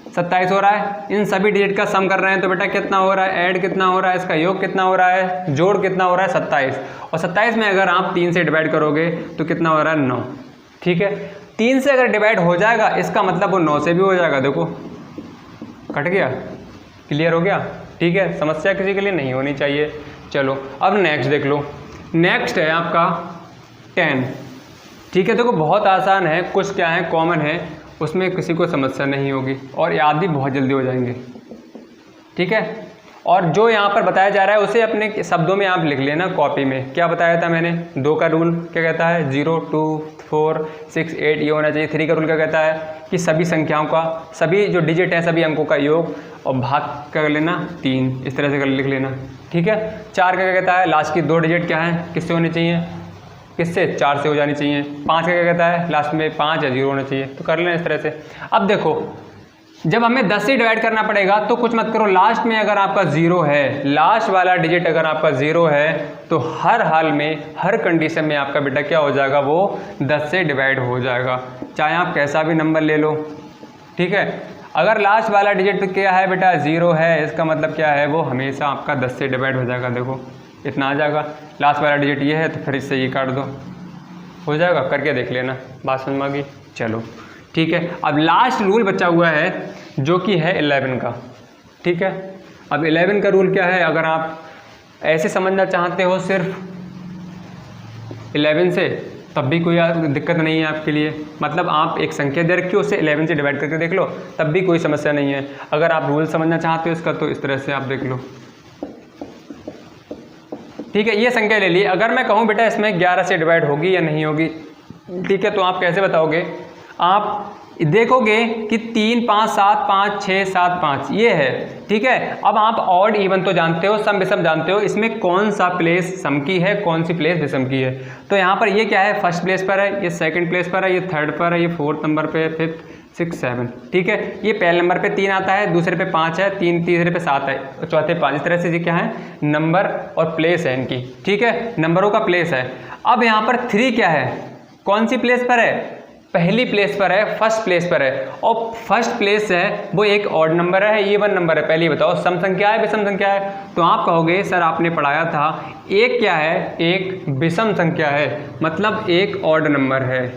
27 हो रहा है। इन सभी डिजिट का सम कर रहे हैं तो बेटा कितना हो रहा है, ऐड कितना हो रहा है, इसका योग कितना हो रहा है, जोड़ कितना हो रहा है 27, और 27 में अगर आप 3 से डिवाइड करोगे तो कितना हो रहा है 9, ठीक है। 3 से अगर डिवाइड हो जाएगा इसका मतलब वो 9 से भी हो जाएगा, देखो कट गया, क्लियर हो गया, ठीक है। समस्या किसी के लिए नहीं होनी चाहिए। चलो अब नेक्स्ट देख लो, नेक्स्ट है आपका 10, ठीक है। देखो बहुत आसान है, कुछ क्या है कॉमन है, उसमें किसी को समस्या नहीं होगी और याद भी बहुत जल्दी हो जाएंगे, ठीक है। और जो यहाँ पर बताया जा रहा है उसे अपने शब्दों में आप लिख लेना कॉपी में। क्या बताया था मैंने, 2 का रूल क्या कहता है, 0 2 4 6 8 ये होना चाहिए। 3 का रूल क्या कहता है कि सभी संख्याओं का, सभी जो डिजिट हैं सभी अंकों का योग और भाग कर लेना 3, इस तरह से कर लिख लेना, ठीक है। 4 का क्या कहता है, लास्ट की 2 डिजिट क्या है, किससे होनी चाहिए, किससे, 4 से हो जानी चाहिए। 5 का क्या कहता है, लास्ट में 5 या 0 होना चाहिए, तो कर लेना इस तरह से। अब देखो जब हमें 10 से डिवाइड करना पड़ेगा तो कुछ मत करो, लास्ट में अगर आपका 0 है, लास्ट वाला डिजिट अगर आपका 0 है तो हर हाल में, हर कंडीशन में आपका बेटा क्या हो जाएगा, वो 10 से डिवाइड हो जाएगा, चाहे आप कैसा भी नंबर ले लो, ठीक है। अगर लास्ट वाला डिजिट क्या है बेटा, 0 है, इसका मतलब क्या है, वो हमेशा आपका 10 से डिवाइड हो जाएगा। देखो इतना आ जाएगा, लास्ट वाला डिजिट ये है तो फिर इससे ये काट दो, हो जाएगा, करके देख लेना, बात समझ में आ गई। चलो ठीक है, अब लास्ट रूल बचा हुआ है जो कि है 11 का, ठीक है। अब 11 का रूल क्या है, अगर आप ऐसे समझना चाहते हो सिर्फ 11 से, तब भी कोई दिक्कत नहीं है आपके लिए, मतलब आप एक संख्या दे रखी हो उसे 11 से डिवाइड करके देख लो, तब भी कोई समस्या नहीं है। अगर आप रूल समझना चाहते हो इसका तो इस तरह से आप देख लो, ठीक है। ये संख्या ले ली, अगर मैं कहूँ बेटा इसमें 11 से डिवाइड होगी या नहीं होगी, ठीक है, तो आप कैसे बताओगे, आप देखोगे कि 3 5 7 5 6 7 5 ये है, ठीक है। अब आप ऑड इवन तो जानते हो, सम विषम जानते हो, इसमें कौन सा प्लेस सम की है, कौन सी प्लेस विषम की है। तो यहाँ पर ये क्या है, फर्स्ट प्लेस पर है, ये सेकंड प्लेस पर है, ये थर्ड पर है, ये फोर्थ नंबर पे है, फिफ्थ 6 7, ठीक है। ये पहले नंबर पे 3 आता है, दूसरे पे 5 है, तीसरे पे 7 है, चौथे 5, इस तरह से ये क्या है, नंबर और प्लेस है इनकी, ठीक है, नंबरों का प्लेस है। अब यहाँ पर 3 क्या है, कौन सी प्लेस पर है, पहली प्लेस पर है, फर्स्ट प्लेस पर है, और फर्स्ट प्लेस है वो एक ऑड नंबर है, इवन नंबर है। पहले बताओ सम संख्या है विषम संख्या है, तो आप कहोगे सर आपने पढ़ाया था एक क्या है, एक विषम संख्या है, मतलब एक ऑड नंबर है,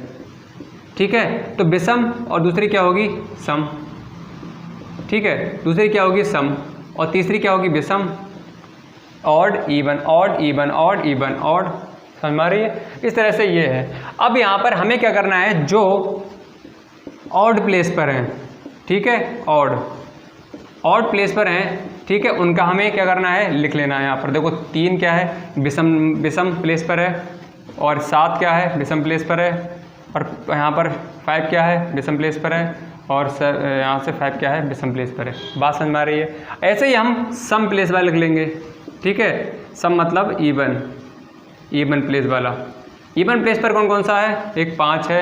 ठीक है। तो विषम और दूसरी क्या होगी, सम, ठीक है, दूसरी क्या होगी सम, और तीसरी क्या होगी विषम, odd even, odd even, odd even, odd, समझ में आ रही है। इस तरह से ये है। अब यहाँ पर हमें क्या करना है, जो ऑड प्लेस पर हैं, ठीक है, ऑड प्लेस पर हैं, ठीक है, उनका हमें क्या करना है, लिख लेना है। यहाँ पर देखो 3 क्या है, विषम प्लेस पर है, और 7 क्या है, विषम प्लेस पर है, और यहाँ पर 5 क्या है, विषम प्लेस पर है, और यहाँ से 5 क्या है, विषम प्लेस पर है। बात समझ में आ रही है। ऐसे ही हम सम प्लेस वाला लिख लेंगे, ठीक है, सम मतलब इवन प्लेस वाला। इवन प्लेस पर कौन कौन सा है, एक 5 है,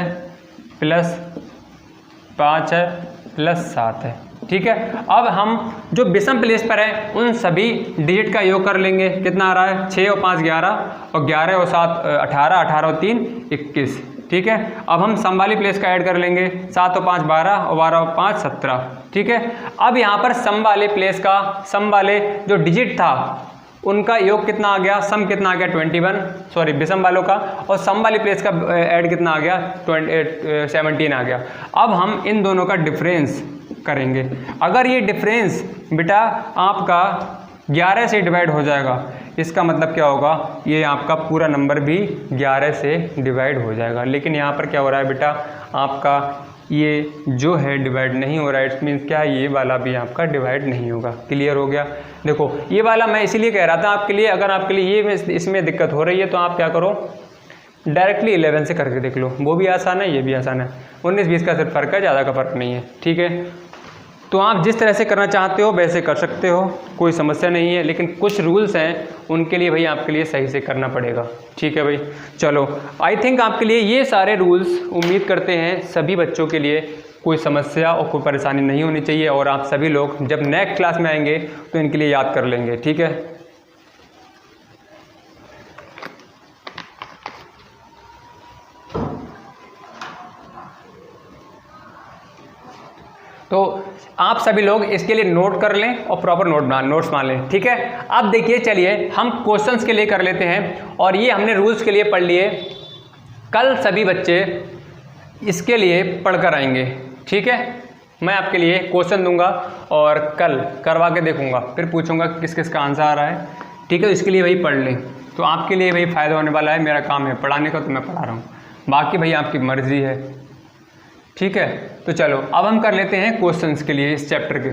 प्लस 5 है, प्लस 7 है, ठीक है। अब हम जो विषम प्लेस पर है उन सभी डिजिट का योग कर लेंगे, कितना आ रहा है, 6 और 5 11, और 11 और 7 18, 18 और 3 21, ठीक है। अब हम सम वाली प्लेस का ऐड कर लेंगे, 7 और 5 12, और 12 और 5 17, ठीक है। अब यहाँ पर सम वाले प्लेस का, सम वाले जो डिजिट था उनका योग कितना आ गया, सम कितना आ गया 21, सॉरी विषम वालों का, और सम वाली प्लेस का ऐड कितना आ गया 17 आ गया। अब हम इन दोनों का डिफरेंस करेंगे। अगर ये डिफरेंस बेटा आपका 11 से डिवाइड हो जाएगा, इसका मतलब क्या होगा, ये आपका पूरा नंबर भी 11 से डिवाइड हो जाएगा। लेकिन यहाँ पर क्या हो रहा है बेटा, आपका ये जो है डिवाइड नहीं हो रहा है, इट मीन्स क्या है, ये वाला भी आपका डिवाइड नहीं होगा। क्लियर हो गया। देखो ये वाला मैं इसीलिए कह रहा था आपके लिए, अगर आपके लिए ये इसमें दिक्कत हो रही है तो आप क्या करो, डायरेक्टली 11 से करके देख लो, वो भी आसान है, ये भी आसान है। 19-20 का सिर्फ फर्क है, ज़्यादा का फर्क नहीं है, ठीक है। तो आप जिस तरह से करना चाहते हो वैसे कर सकते हो, कोई समस्या नहीं है, लेकिन कुछ रूल्स हैं उनके लिए भाई आपके लिए सही से करना पड़ेगा, ठीक है भाई। चलो आई थिंक आपके लिए ये सारे रूल्स, उम्मीद करते हैं सभी बच्चों के लिए कोई समस्या और कोई परेशानी नहीं होनी चाहिए, और आप सभी लोग जब नेक्स्ट क्लास में आएंगे तो इनके लिए याद कर लेंगे, ठीक है। तो आप सभी लोग इसके लिए नोट कर लें और प्रॉपर नोट्स मान लें, ठीक है। अब देखिए चलिए हम क्वेश्चंस के लिए कर लेते हैं, और ये हमने रूल्स के लिए पढ़ लिए। कल सभी बच्चे इसके लिए पढ़कर आएंगे, ठीक है। मैं आपके लिए क्वेश्चन दूंगा और कल करवा के देखूंगा, फिर पूछूंगा किस किस का आंसर आ रहा है, ठीक है। तो इसके लिए वही पढ़ लें, तो आपके लिए वही फ़ायदा होने वाला है। मेरा काम है पढ़ाने का, तो मैं पढ़ा रहा हूँ, बाकी भाई आपकी मर्ज़ी है, ठीक है। तो चलो अब हम कर लेते हैं क्वेश्चंस के लिए इस चैप्टर के।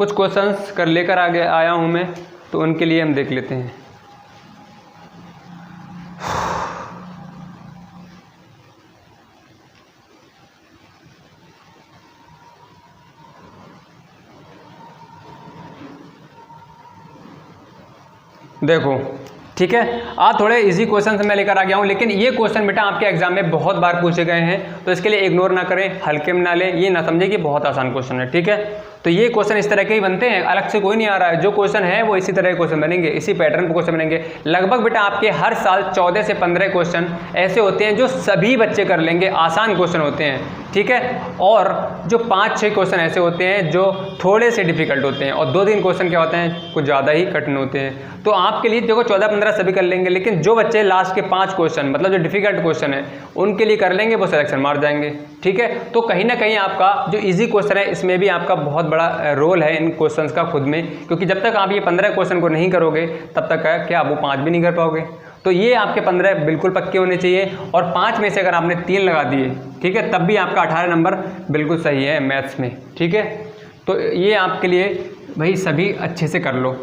कुछ क्वेश्चंस कर लेकर आया हूँ मैं, तो उनके लिए हम देख लेते हैं। देखो ठीक है, आज थोड़े इजी क्वेश्चन मैं लेकर आ गया हूँ, लेकिन ये क्वेश्चन बेटा आपके एग्जाम में बहुत बार पूछे गए हैं, तो इसके लिए इग्नोर ना करें, हल्के में ना लें, ये ना समझे कि बहुत आसान क्वेश्चन है। ठीक है, तो ये क्वेश्चन इस तरह के ही बनते हैं, अलग से कोई नहीं आ रहा है। जो क्वेश्चन है वो इसी तरह के क्वेश्चन बनेंगे, इसी पैटर्न पे क्वेश्चन बनेंगे। लगभग बेटा आपके हर साल 14 से 15 क्वेश्चन ऐसे होते हैं जो सभी बच्चे कर लेंगे, आसान क्वेश्चन होते हैं। ठीक है, और जो 5-6 क्वेश्चन ऐसे होते हैं जो थोड़े से डिफिकल्ट होते हैं, और 2-3 क्वेश्चन क्या होते हैं, कुछ ज़्यादा ही कठिन होते हैं। तो आपके लिए देखो 14-15 सभी कर लेंगे, लेकिन जो बच्चे लास्ट के 5 क्वेश्चन मतलब जो डिफिकल्ट क्वेश्चन है उनके लिए कर लेंगे, वो सिलेक्शन मार जाएंगे। ठीक है, तो कहीं ना कहीं आपका जो इजी क्वेश्चन है इसमें भी आपका बहुत बड़ा रोल है इन क्वेश्चंस का खुद में, क्योंकि जब तक आप ये 15 क्वेश्चन को नहीं करोगे तब तक क्या वो 5 भी नहीं कर पाओगे। तो ये आपके 15 बिल्कुल पक्के होने चाहिए, और 5 में से अगर आपने 3 लगा दिए, ठीक है, तब भी आपका 18 नंबर बिल्कुल सही है मैथ्स में। ठीक है, तो ये आपके लिए भाई सभी अच्छे से कर लो,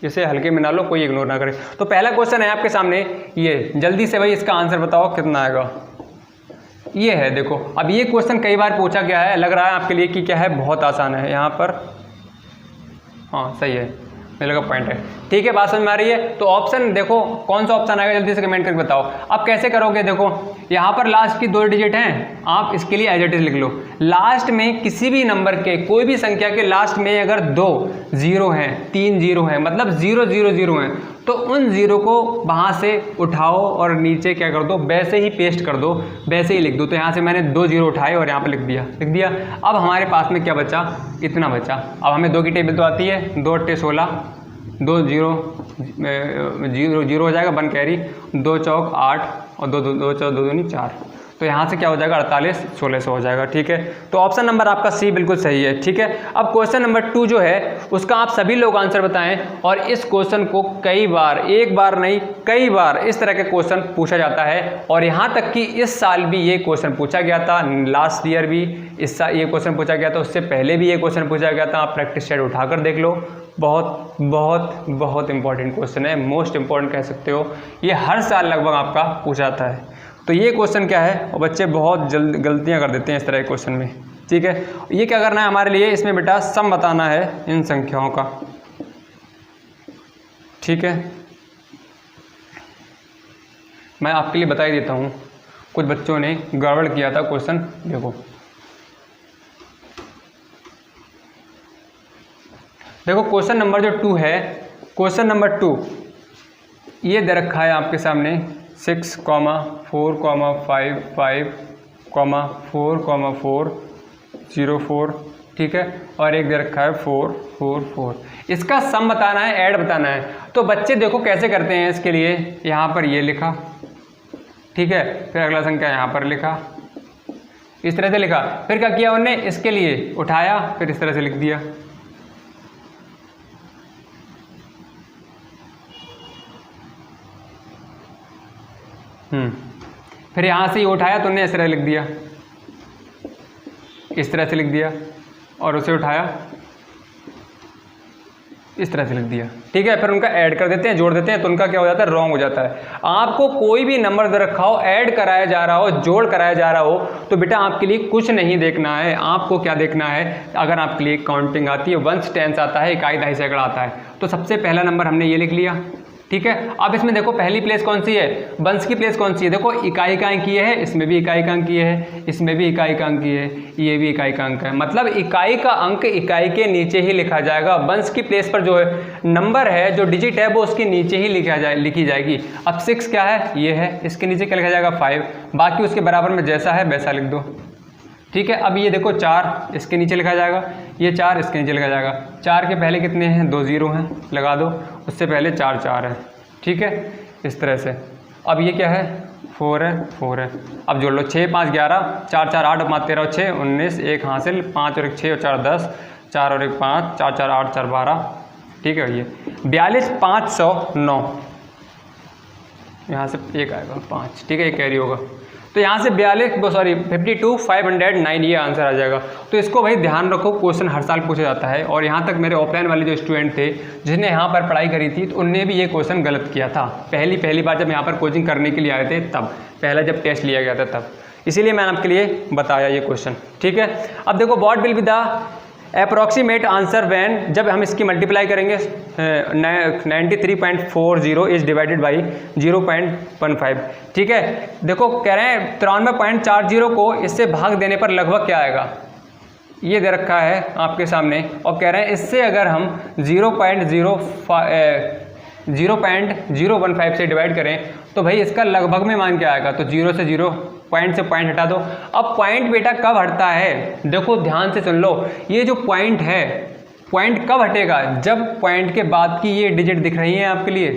इसे हल्के में ना लो, कोई इग्नोर ना करे। तो पहला क्वेश्चन है आपके सामने, ये जल्दी से भाई इसका आंसर बताओ कितना आएगा। ये है, देखो अब ये क्वेश्चन कई बार पूछा गया है, लग रहा है आपके लिए कि क्या है, बहुत आसान है। यहाँ पर हाँ सही है, मेरे का पॉइंट है। ठीक है, बात समझ में आ रही है। तो ऑप्शन देखो कौन सा ऑप्शन आएगा, जल्दी से कमेंट करके बताओ। अब कैसे करोगे, देखो यहाँ पर लास्ट की 2 डिजिट हैं, आप इसके लिए एज इट इज लिख लो। लास्ट में किसी भी नंबर के, कोई भी संख्या के लास्ट में अगर 2 0 हैं, 3 0 हैं, मतलब 0 0 0 हैं, तो उन 0 को वहाँ से उठाओ और नीचे क्या कर दो, वैसे ही पेस्ट कर दो, वैसे ही लिख दो। तो यहाँ से मैंने 2 0 उठाए और यहाँ पर लिख दिया। अब हमारे पास में क्या बचा, इतना बचा। अब हमें 2 की टेबल तो आती है, 2 8 16, 2 0 0 हो जाएगा, 1 कैरी, 2 चौक 8 और 2 चौक 2 दूनी 4। तो यहाँ से क्या हो जाएगा, 48 1600 हो जाएगा। ठीक है, तो ऑप्शन नंबर आपका सी बिल्कुल सही है। ठीक है, अब क्वेश्चन नंबर 2 जो है उसका आप सभी लोग आंसर बताएं, और इस क्वेश्चन को कई बार, एक बार नहीं कई बार इस तरह के क्वेश्चन पूछा जाता है, और यहाँ तक कि इस साल भी ये क्वेश्चन पूछा गया था, लास्ट ईयर भी इस साल ये क्वेश्चन पूछा गया था, उससे पहले भी ये क्वेश्चन पूछा गया था। आप प्रैक्टिस सेट उठाकर देख लो, बहुत बहुत बहुत इंपॉर्टेंट क्वेश्चन है, मोस्ट इंपॉर्टेंट कह सकते हो। ये हर साल लगभग आपका पूछा जाता है। तो ये क्वेश्चन क्या है, और बच्चे बहुत जल्द गलतियां कर देते हैं इस तरह के क्वेश्चन में। ठीक है, ये क्या करना है हमारे लिए, इसमें बेटा सम बताना है इन संख्याओं का। ठीक है, मैं आपके लिए बता ही देता हूँ, कुछ बच्चों ने गड़बड़ किया था क्वेश्चन। देखो क्वेश्चन नंबर जो 2 है, क्वेश्चन नंबर 2 ये दे रखा है आपके सामने 6, 4, 5, 5, 4, 4, 0, 4। ठीक है, और एक दे रखा है 4, 4, 4। इसका सम बताना है, ऐड बताना है। तो बच्चे देखो कैसे करते हैं, इसके लिए यहाँ पर ये लिखा, ठीक है, फिर अगला संख्या यहाँ पर लिखा, इस तरह से लिखा, फिर क्या किया उन्होंने, इसके लिए उठाया, फिर इस तरह से लिख दिया। फिर यहाँ से ये उठाया तो उन्हें इस तरह लिख दिया, इस तरह से लिख दिया, और उसे उठाया इस तरह से लिख दिया। ठीक है, फिर उनका ऐड कर देते हैं, जोड़ देते हैं, तो उनका क्या हो जाता है, रॉन्ग हो जाता है। आपको कोई भी नंबर दे रखा हो, ऐड कराया जा रहा हो, जोड़ कराया जा रहा हो, तो बेटा आपके लिए कुछ नहीं देखना है। आपको क्या देखना है, अगर आपके लिए काउंटिंग आती है, 1s 10s आता है, इकाई दहाई सैकड़ा आता है, तो सबसे पहला नंबर हमने ये लिख लिया। ठीक है, अब इसमें देखो पहली प्लेस कौन सी है, वंश की प्लेस कौन सी है, देखो इकाई का अंक ये है, इसमें भी इकाई का अंक ये है, इसमें भी इकाई का अंक ये है, ये भी इकाई का अंक है, मतलब इकाई का अंक इकाई के नीचे ही लिखा जाएगा। वंश की प्लेस पर जो है नंबर है, जो डिजिट है, वो उसके नीचे ही लिखी जाएगी। अब 6 क्या है, ये है, इसके नीचे क्या लिखा जाएगा, 5, बाकी उसके बराबर में जैसा है वैसा लिख दो। ठीक है, अब ये देखो 4 इसके नीचे लिखा जाएगा, ये 4 इसके नीचे लिखा जाएगा। 4 के पहले कितने हैं, 2 0 हैं, लगा दो, उससे पहले 4 4 है। ठीक है, इस तरह से। अब ये क्या है, 4 है, 4 है। अब जोड़ लो, 6 5 11, 4 4 8, 5 13 6 19, 1 हासिल, 5 और 1 6 और 4 10, 4 और 1 5, 4 4 8 4 12। ठीक है, ये 42 509, यहाँ से 1 आएगा 5। ठीक है, ये कैरी होगा। तो यहाँ से 52,509 ये आंसर आ जाएगा। तो इसको भाई ध्यान रखो, क्वेश्चन हर साल पूछा जाता है। और यहाँ तक मेरे ऑफलाइन वाले जो स्टूडेंट थे जिन्हें यहाँ पर पढ़ाई करी थी, तो उनने भी ये क्वेश्चन गलत किया था पहली बार जब यहाँ पर कोचिंग करने के लिए आए थे, तब पहला जब टेस्ट लिया गया था तब। इसीलिए मैंने आपके लिए बताया ये क्वेश्चन, ठीक है। अब देखो, what will be the approximate answer when, जब हम इसकी मल्टीप्लाई करेंगे 93.40 इज डिवाइडेड बाई 0.15, ठीक है। देखो कह रहे हैं 93.40 को इससे भाग देने पर लगभग क्या आएगा, ये दे रखा है आपके सामने। और कह रहे हैं इससे अगर हम 0.015 से डिवाइड करें तो भाई इसका लगभग में मान क्या आएगा, तो 0 से 0 पॉइंट से पॉइंट हटा दो। अब पॉइंट बेटा कब हटता है, देखो ध्यान से सुन लो, ये जो पॉइंट है, पॉइंट कब हटेगा, जब पॉइंट के बाद की ये डिजिट दिख रही है आपके लिए,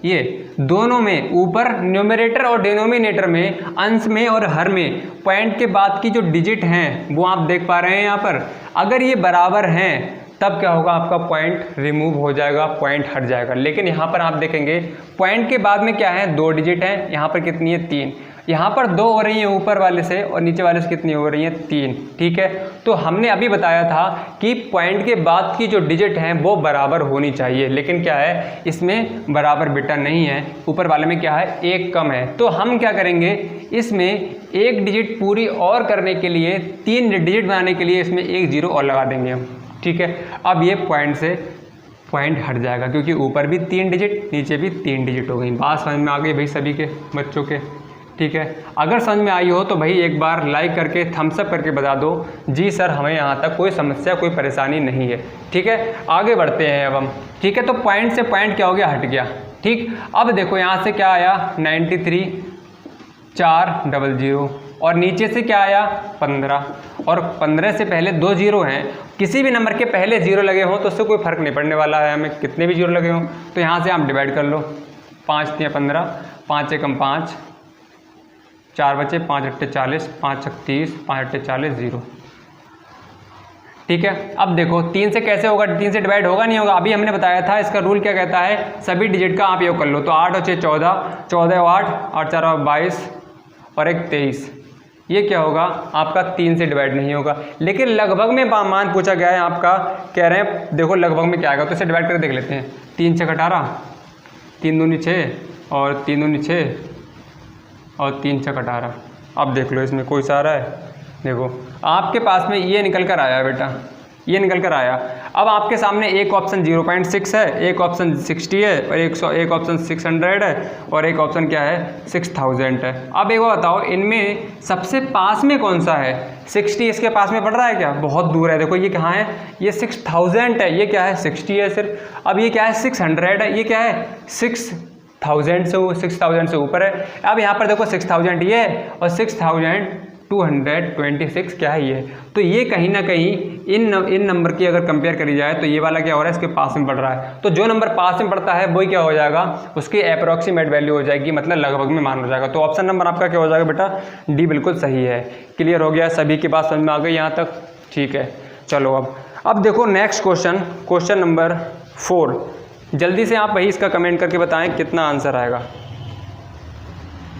ये दोनों में ऊपर न्यूमरेटर और डिनोमिनेटर में, अंश में और हर में, पॉइंट के बाद की जो डिजिट हैं वो आप देख पा रहे हैं यहाँ पर। अगर ये बराबर हैं तब क्या होगा, आपका पॉइंट रिमूव हो जाएगा, पॉइंट हट जाएगा। लेकिन यहाँ पर आप देखेंगे पॉइंट के बाद में क्या है, 2 डिजिट हैं, यहाँ पर कितनी है, 3। यहाँ पर 2 हो रही हैं ऊपर वाले से और नीचे वाले से कितनी हो रही हैं, 3, ठीक है। तो हमने अभी बताया था कि पॉइंट के बाद की जो डिजिट हैं वो बराबर होनी चाहिए, लेकिन क्या है, इसमें बराबर बेटा नहीं है, ऊपर वाले में क्या है, 1 कम है। तो हम क्या करेंगे, इसमें 1 डिजिट पूरी और करने के लिए, 3 डिजिट बनाने के लिए इसमें 1 0 और लगा देंगे हम, ठीक है। अब ये पॉइंट से पॉइंट हट जाएगा, क्योंकि ऊपर भी 3 डिजिट, नीचे भी 3 डिजिट हो गई। बात समझ में आ गई भाई सभी के बच्चों के, ठीक है। अगर समझ में आई हो तो भाई एक बार लाइक करके थम्स अप करके बता दो, जी सर हमें यहाँ तक कोई समस्या, कोई परेशानी नहीं है, ठीक है। आगे बढ़ते हैं अब हम, ठीक है। तो पॉइंट से पॉइंट क्या हो गया, हट गया, ठीक। अब देखो यहाँ से क्या आया, 93,400 और नीचे से क्या आया, 15, और 15 से पहले 2 0 हैं। किसी भी नंबर के पहले 0 लगे हों तो उससे कोई फर्क नहीं पड़ने वाला है, हमें कितने भी 0 लगे हों। तो यहाँ से आप डिवाइड कर लो, 5 × 15, 5 × 5, 4 बचे, 5 × 8 40, 5 × 30, 5 × 8 40, 0, ठीक है। अब देखो 3 से कैसे होगा, 3 से डिवाइड होगा नहीं होगा, अभी हमने बताया था इसका रूल क्या कहता है, सभी डिजिट का आप योग कर लो। तो 8 और 6 14, 14 और 8, 8 4 22 और 1 23, ये क्या होगा आपका 3 से डिवाइड नहीं होगा। लेकिन लगभग में मान पूछा गया है आपका, कह रहे हैं देखो लगभग में क्या आएगा, तो इसे डिवाइड करके देख लेते हैं। 3 × 6 18, 3 दूनी 6 और 3 दूनी 6 और 3 × 6 18। अब देख लो इसमें कोई सा आ रहा है, देखो आपके पास में ये निकल कर आया बेटा, ये निकल कर आया। अब आपके सामने एक ऑप्शन 0.6 है, एक ऑप्शन 60 है, और एक ऑप्शन 600 है, और एक ऑप्शन क्या है, 6000 है। अब एक बार बताओ, इनमें सबसे पास में कौन सा है, 60 इसके पास में पड़ रहा है क्या, बहुत दूर है। देखो ये कहाँ है, ये 6000 है, ये क्या है, 60 है सिर्फ। अब ये क्या है, 600 है, ये क्या है, 6000 से ऊपर है। अब यहाँ पर देखो 6000 ये है और 6226 क्या है ये। तो ये कहीं ना कहीं इन नंबर की अगर कंपेयर करी जाए तो ये वाला क्या हो रहा है, इसके पास में पड़ रहा है। तो जो नंबर पास में पड़ता है वही क्या हो जाएगा, उसकी अप्रॉक्सीमेट वैल्यू हो जाएगी, मतलब लगभग में मान हो जाएगा। तो ऑप्शन नंबर आपका क्या हो जाएगा बेटा, डी बिल्कुल सही है। क्लियर हो गया, सभी की बात समझ में आ गई यहाँ तक, ठीक है। चलो अब देखो नेक्स्ट क्वेश्चन नंबर 4। जल्दी से आप भाई इसका कमेंट करके बताएं कितना आंसर आएगा।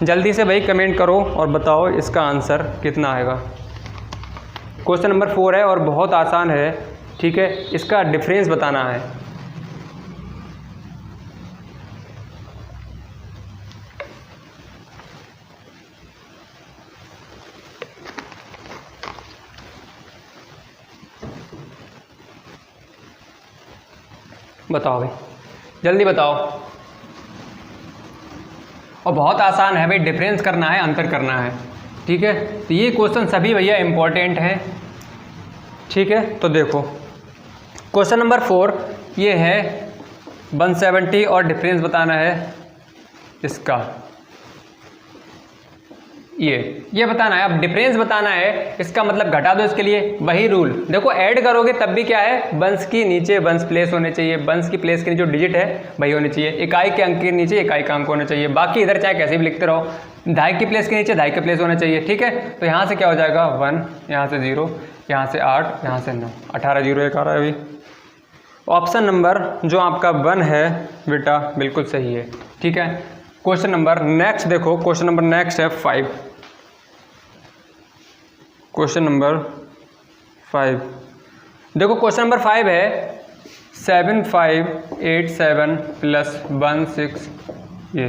जल्दी से भाई कमेंट करो और बताओ इसका आंसर कितना आएगा। क्वेश्चन नंबर 4 है और बहुत आसान है, ठीक है। इसका डिफरेंस बताना है। बताओ भाई, जल्दी बताओ। और बहुत आसान है भाई, डिफरेंस करना है, अंतर करना है, ठीक है। तो ये क्वेश्चन सभी भैया इंपॉर्टेंट हैं, ठीक है। तो देखो क्वेश्चन नंबर 4 ये है 170 और डिफरेंस बताना है इसका, ये बताना है। अब डिफरेंस बताना है, इसका मतलब घटा दो। इसके लिए वही रूल, देखो ऐड करोगे तब भी क्या है, वंश की नीचे वंश प्लेस होने चाहिए, वंश की प्लेस के नीचे जो डिजिट है वही होनी चाहिए, इकाई के अंक के नीचे इकाई का अंक होना चाहिए। बाकी इधर चाहे कैसे भी लिखते रहो, दहाई की प्लेस के नीचे दहाई का प्लेस होना चाहिए, ठीक है। तो यहाँ से क्या हो जाएगा 1, यहाँ से 0, यहाँ से 8, यहाँ से 9, 18 0 1 आ रहा है अभी। ऑप्शन नंबर जो आपका 1 है बेटा बिल्कुल सही है, ठीक है। क्वेश्चन नंबर नेक्स्ट देखो, क्वेश्चन नंबर नेक्स्ट है 5। Question number 5। देखो क्वेश्चन नंबर 5 है 7587 प्लस 16 ये,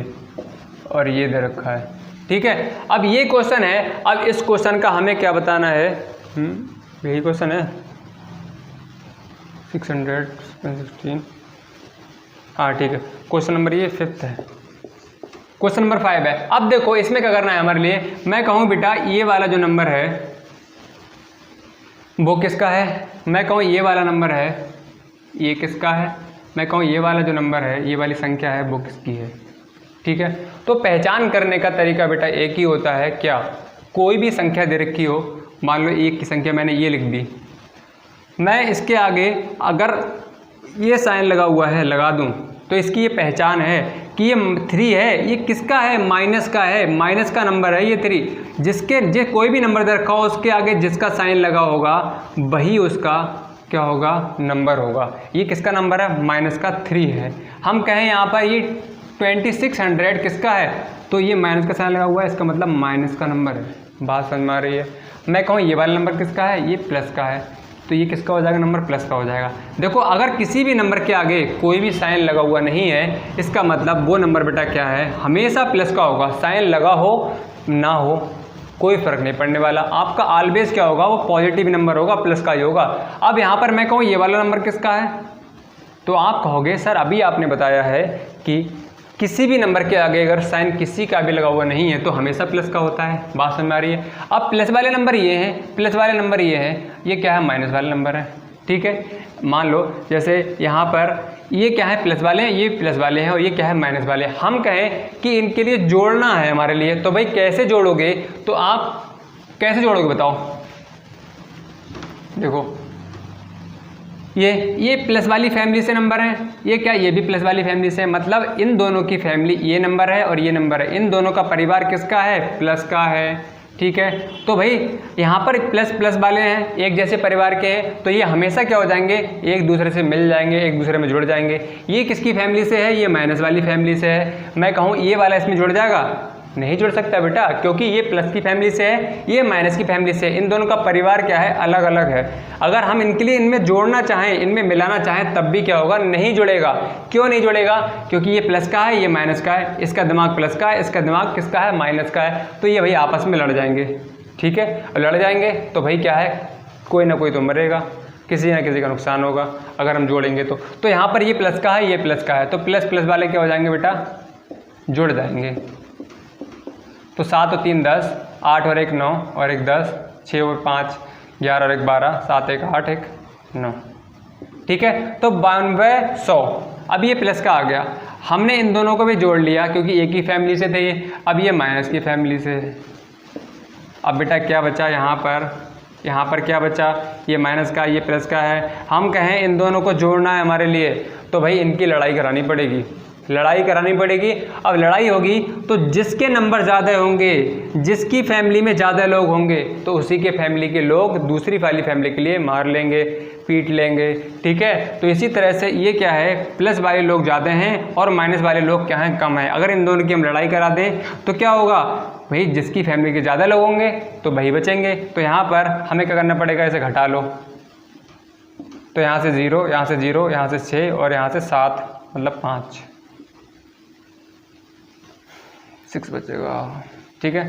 और ये दे रखा है। ठीक है, अब ये क्वेश्चन है। अब इस क्वेश्चन का हमें क्या बताना है, यही क्वेश्चन है 616। हाँ ठीक है, क्वेश्चन नंबर ये 5th है, क्वेश्चन नंबर 5 है। अब देखो इसमें क्या करना है हमारे लिए। मैं कहूँ बेटा ये वाला जो नंबर है वो किसका है, मैं कहूँ ये वाला नंबर है ये किसका है, मैं कहूँ ये वाला जो नंबर है, ये वाली संख्या है वो किसकी है। ठीक है, तो पहचान करने का तरीका बेटा एक ही होता है। क्या, कोई भी संख्या दे रखी हो, मान लो 1 की संख्या मैंने ये लिख दी, मैं इसके आगे अगर ये साइन लगा हुआ है लगा दूं तो इसकी ये पहचान है कि ये 3 है। ये किसका है, माइनस का है, माइनस का नंबर है ये 3। जिसके कोई भी नंबर दे रखा हो उसके आगे जिसका साइन लगा होगा वही उसका क्या होगा, नंबर होगा। ये किसका नंबर है, माइनस का 3 है। हम कहें यहाँ पर ये 2600 किसका है, तो ये माइनस का साइन लगा हुआ है, इसका मतलब माइनस का नंबर है। बात समझ में आ रही है। मैं कहूँ ये वाला नंबर किसका है, ये प्लस का है, तो ये किसका हो जाएगा, नंबर प्लस का हो जाएगा। देखो अगर किसी भी नंबर के आगे कोई भी साइन लगा हुआ नहीं है, इसका मतलब वो नंबर बेटा क्या है, हमेशा प्लस का होगा। साइन लगा हो ना हो कोई फ़र्क नहीं पड़ने वाला, आपका ऑलवेज क्या होगा, वो पॉजिटिव नंबर होगा, प्लस का ही होगा। अब यहाँ पर मैं कहूँ ये वाला नंबर किसका है, तो आप कहोगे सर अभी आपने बताया है कि किसी भी नंबर के आगे अगर साइन किसी का भी लगा हुआ नहीं है तो हमेशा प्लस का होता है। बात समझ में आ रही है। अब प्लस वाले नंबर ये हैं, प्लस वाले नंबर ये हैं, ये क्या है, माइनस वाले नंबर है। ठीक है, मान लो जैसे यहाँ पर ये क्या है, प्लस वाले हैं, ये प्लस वाले हैं, और ये क्या है, माइनस वाले। हम कहें कि इनके लिए जोड़ना है हमारे लिए, तो भाई कैसे जोड़ोगे, तो आप कैसे जोड़ोगे बताओ। देखो ये प्लस वाली फैमिली से नंबर है, ये क्या, ये भी प्लस वाली फैमिली से, मतलब इन दोनों की फैमिली, ये नंबर है और ये नंबर है, इन दोनों का परिवार किसका है, प्लस का है। ठीक है, तो भाई यहाँ पर प्लस प्लस वाले हैं, एक जैसे परिवार के हैं, तो ये हमेशा क्या हो जाएंगे, एक दूसरे से मिल जाएंगे, एक दूसरे में जुड़ जाएंगे। ये किसकी फैमिली से है, ये माइनस वाली फैमिली से है। मैं कहूँ ये वाला इसमें जुड़ जाएगा, नहीं जुड़ सकता बेटा, क्योंकि ये प्लस की फैमिली से है, ये माइनस की फैमिली से है। इन दोनों का परिवार क्या है, अलग अलग है। अगर हम इनके लिए इनमें जोड़ना चाहें, इनमें मिलाना चाहें, तब भी क्या होगा, नहीं जुड़ेगा। क्यों नहीं जुड़ेगा, क्योंकि ये प्लस का है, ये माइनस का है, इसका दिमाग प्लस का है, इसका दिमाग किसका है, माइनस का है। तो ये भाई आपस में लड़ जाएंगे। ठीक है, लड़ जाएंगे तो भाई क्या है, कोई ना कोई तो मरेगा, किसी ना किसी का नुकसान होगा अगर हम जोड़ेंगे तो यहाँ पर ये प्लस का है, ये प्लस का है, तो प्लस प्लस वाले क्या हो जाएंगे बेटा, जुड़ जाएंगे। तो 7 और 3 10, 8 और 1 9 और 1 10, 6 और 5 11 और 1 12, 7 1 8 1 9। ठीक है, तो 92 100। अब ये प्लस का आ गया, हमने इन दोनों को भी जोड़ लिया क्योंकि एक ही फैमिली से थे ये। अब ये माइनस की फैमिली से है। अब बेटा क्या बचा यहाँ पर क्या बचा, ये माइनस का, ये प्लस का है। हम कहें इन दोनों को जोड़ना है हमारे लिए, तो भाई इनकी लड़ाई करानी पड़ेगी, लड़ाई करानी पड़ेगी। अब लड़ाई होगी तो जिसके नंबर ज़्यादा होंगे, जिसकी फैमिली में ज़्यादा लोग होंगे, तो उसी के फैमिली के लोग दूसरी वाली फैमिली के लिए मार लेंगे, पीट लेंगे। ठीक है, तो इसी तरह से ये क्या है, प्लस वाले लोग ज़्यादा हैं और माइनस वाले लोग क्या हैं, कम हैं। अगर इन दोनों की हम लड़ाई करा दें तो क्या होगा भाई, जिसकी फैमिली के ज़्यादा लोग होंगे तो वही बचेंगे। तो यहाँ पर हमें क्या करना पड़ेगा, इसे घटा लो। तो यहाँ से 0, यहाँ से 0, यहाँ से 6 और यहाँ से 7, मतलब 5, 6 बचेगा। ठीक है,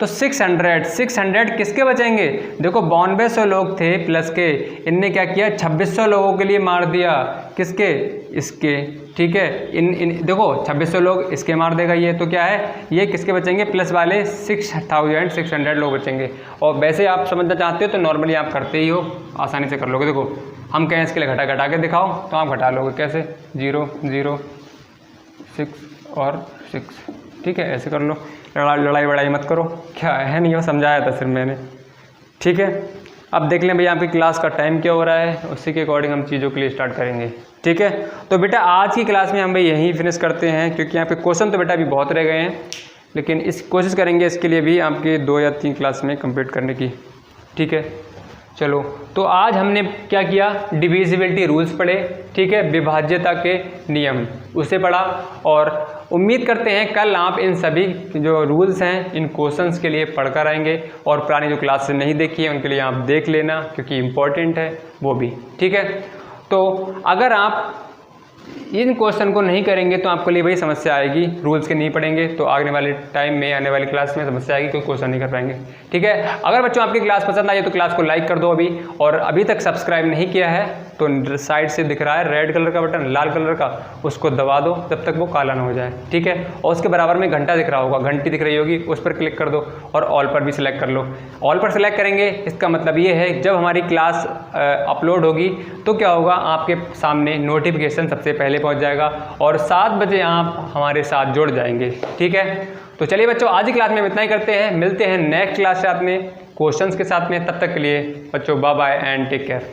तो 600 किसके बचेंगे, देखो 9200 लोग थे प्लस के, इनने क्या किया, 2600 लोगों के लिए मार दिया, किसके, इसके। ठीक है, इन देखो 2600 लोग इसके मार देगा ये, तो क्या है, ये किसके बचेंगे, प्लस वाले 6600 लोग बचेंगे। और वैसे आप समझना चाहते हो तो नॉर्मली आप करते ही हो, आसानी से कर लोगे। देखो हम कहें इसके लिए घटा के दिखाओ, तो आप घटा लोगे कैसे, 0 0 6 और 6। ठीक है, ऐसे कर लो, लड़ाई वड़ाई मत करो, क्या है नहीं, वो समझाया था सिर्फ मैंने। ठीक है, अब देख लें भैया आपकी क्लास का टाइम क्या हो रहा है, उसी के अकॉर्डिंग हम चीज़ों के लिए स्टार्ट करेंगे। ठीक है, तो बेटा आज की क्लास में हम भाई यहीं फिनिश करते हैं, क्योंकि यहाँ पे क्वेश्चन तो बेटा अभी बहुत रह गए हैं, लेकिन इस कोशिश करेंगे इसके लिए भी आपके 2 या 3 क्लास में कंप्लीट करने की। ठीक है, चलो तो आज हमने क्या किया, डिविजिबिलिटी रूल्स पढ़े। ठीक है, विभाज्यता के नियम। उसे पढ़ा। और उम्मीद करते हैं कल आप इन सभी जो रूल्स हैं इन क्वेश्चंस के लिए पढ़कर आएंगे, और पुरानी जो क्लासेस नहीं देखी है उनके लिए आप देख लेना क्योंकि इम्पोर्टेंट है वो भी, ठीक है। तो अगर आप इन क्वेश्चन को नहीं करेंगे तो आपके लिए वही समस्या आएगी, रूल्स के नहीं पढ़ेंगे तो आने वाले टाइम में आने वाली क्लास में समस्या आएगी क्योंकि क्वेश्चन नहीं कर पाएंगे, ठीक है। अगर बच्चों आपकी क्लास पसंद आई है तो क्लास को लाइक कर दो अभी, और अभी तक सब्सक्राइब नहीं किया है तो साइड से दिख रहा है रेड कलर का बटन, लाल कलर का, उसको दबा दो जब तक वो काला ना हो जाए, ठीक है। और उसके बराबर में घंटा दिख रहा होगा, घंटी दिख रही होगी, उस पर क्लिक कर दो और ऑल पर भी सिलेक्ट कर लो। ऑल पर सिलेक्ट करेंगे इसका मतलब ये है जब हमारी क्लास अपलोड होगी तो क्या होगा, आपके सामने नोटिफिकेशन सबसे पहले पहुंच जाएगा और 7 बजे आप हमारे साथ जुड़ जाएंगे, ठीक है। तो चलिए बच्चों आज की क्लास में हम इतना ही करते हैं, मिलते हैं नेक्स्ट क्लास साथ में क्वेश्चंस के साथ में। तब तक के लिए बच्चों bye bye and take care.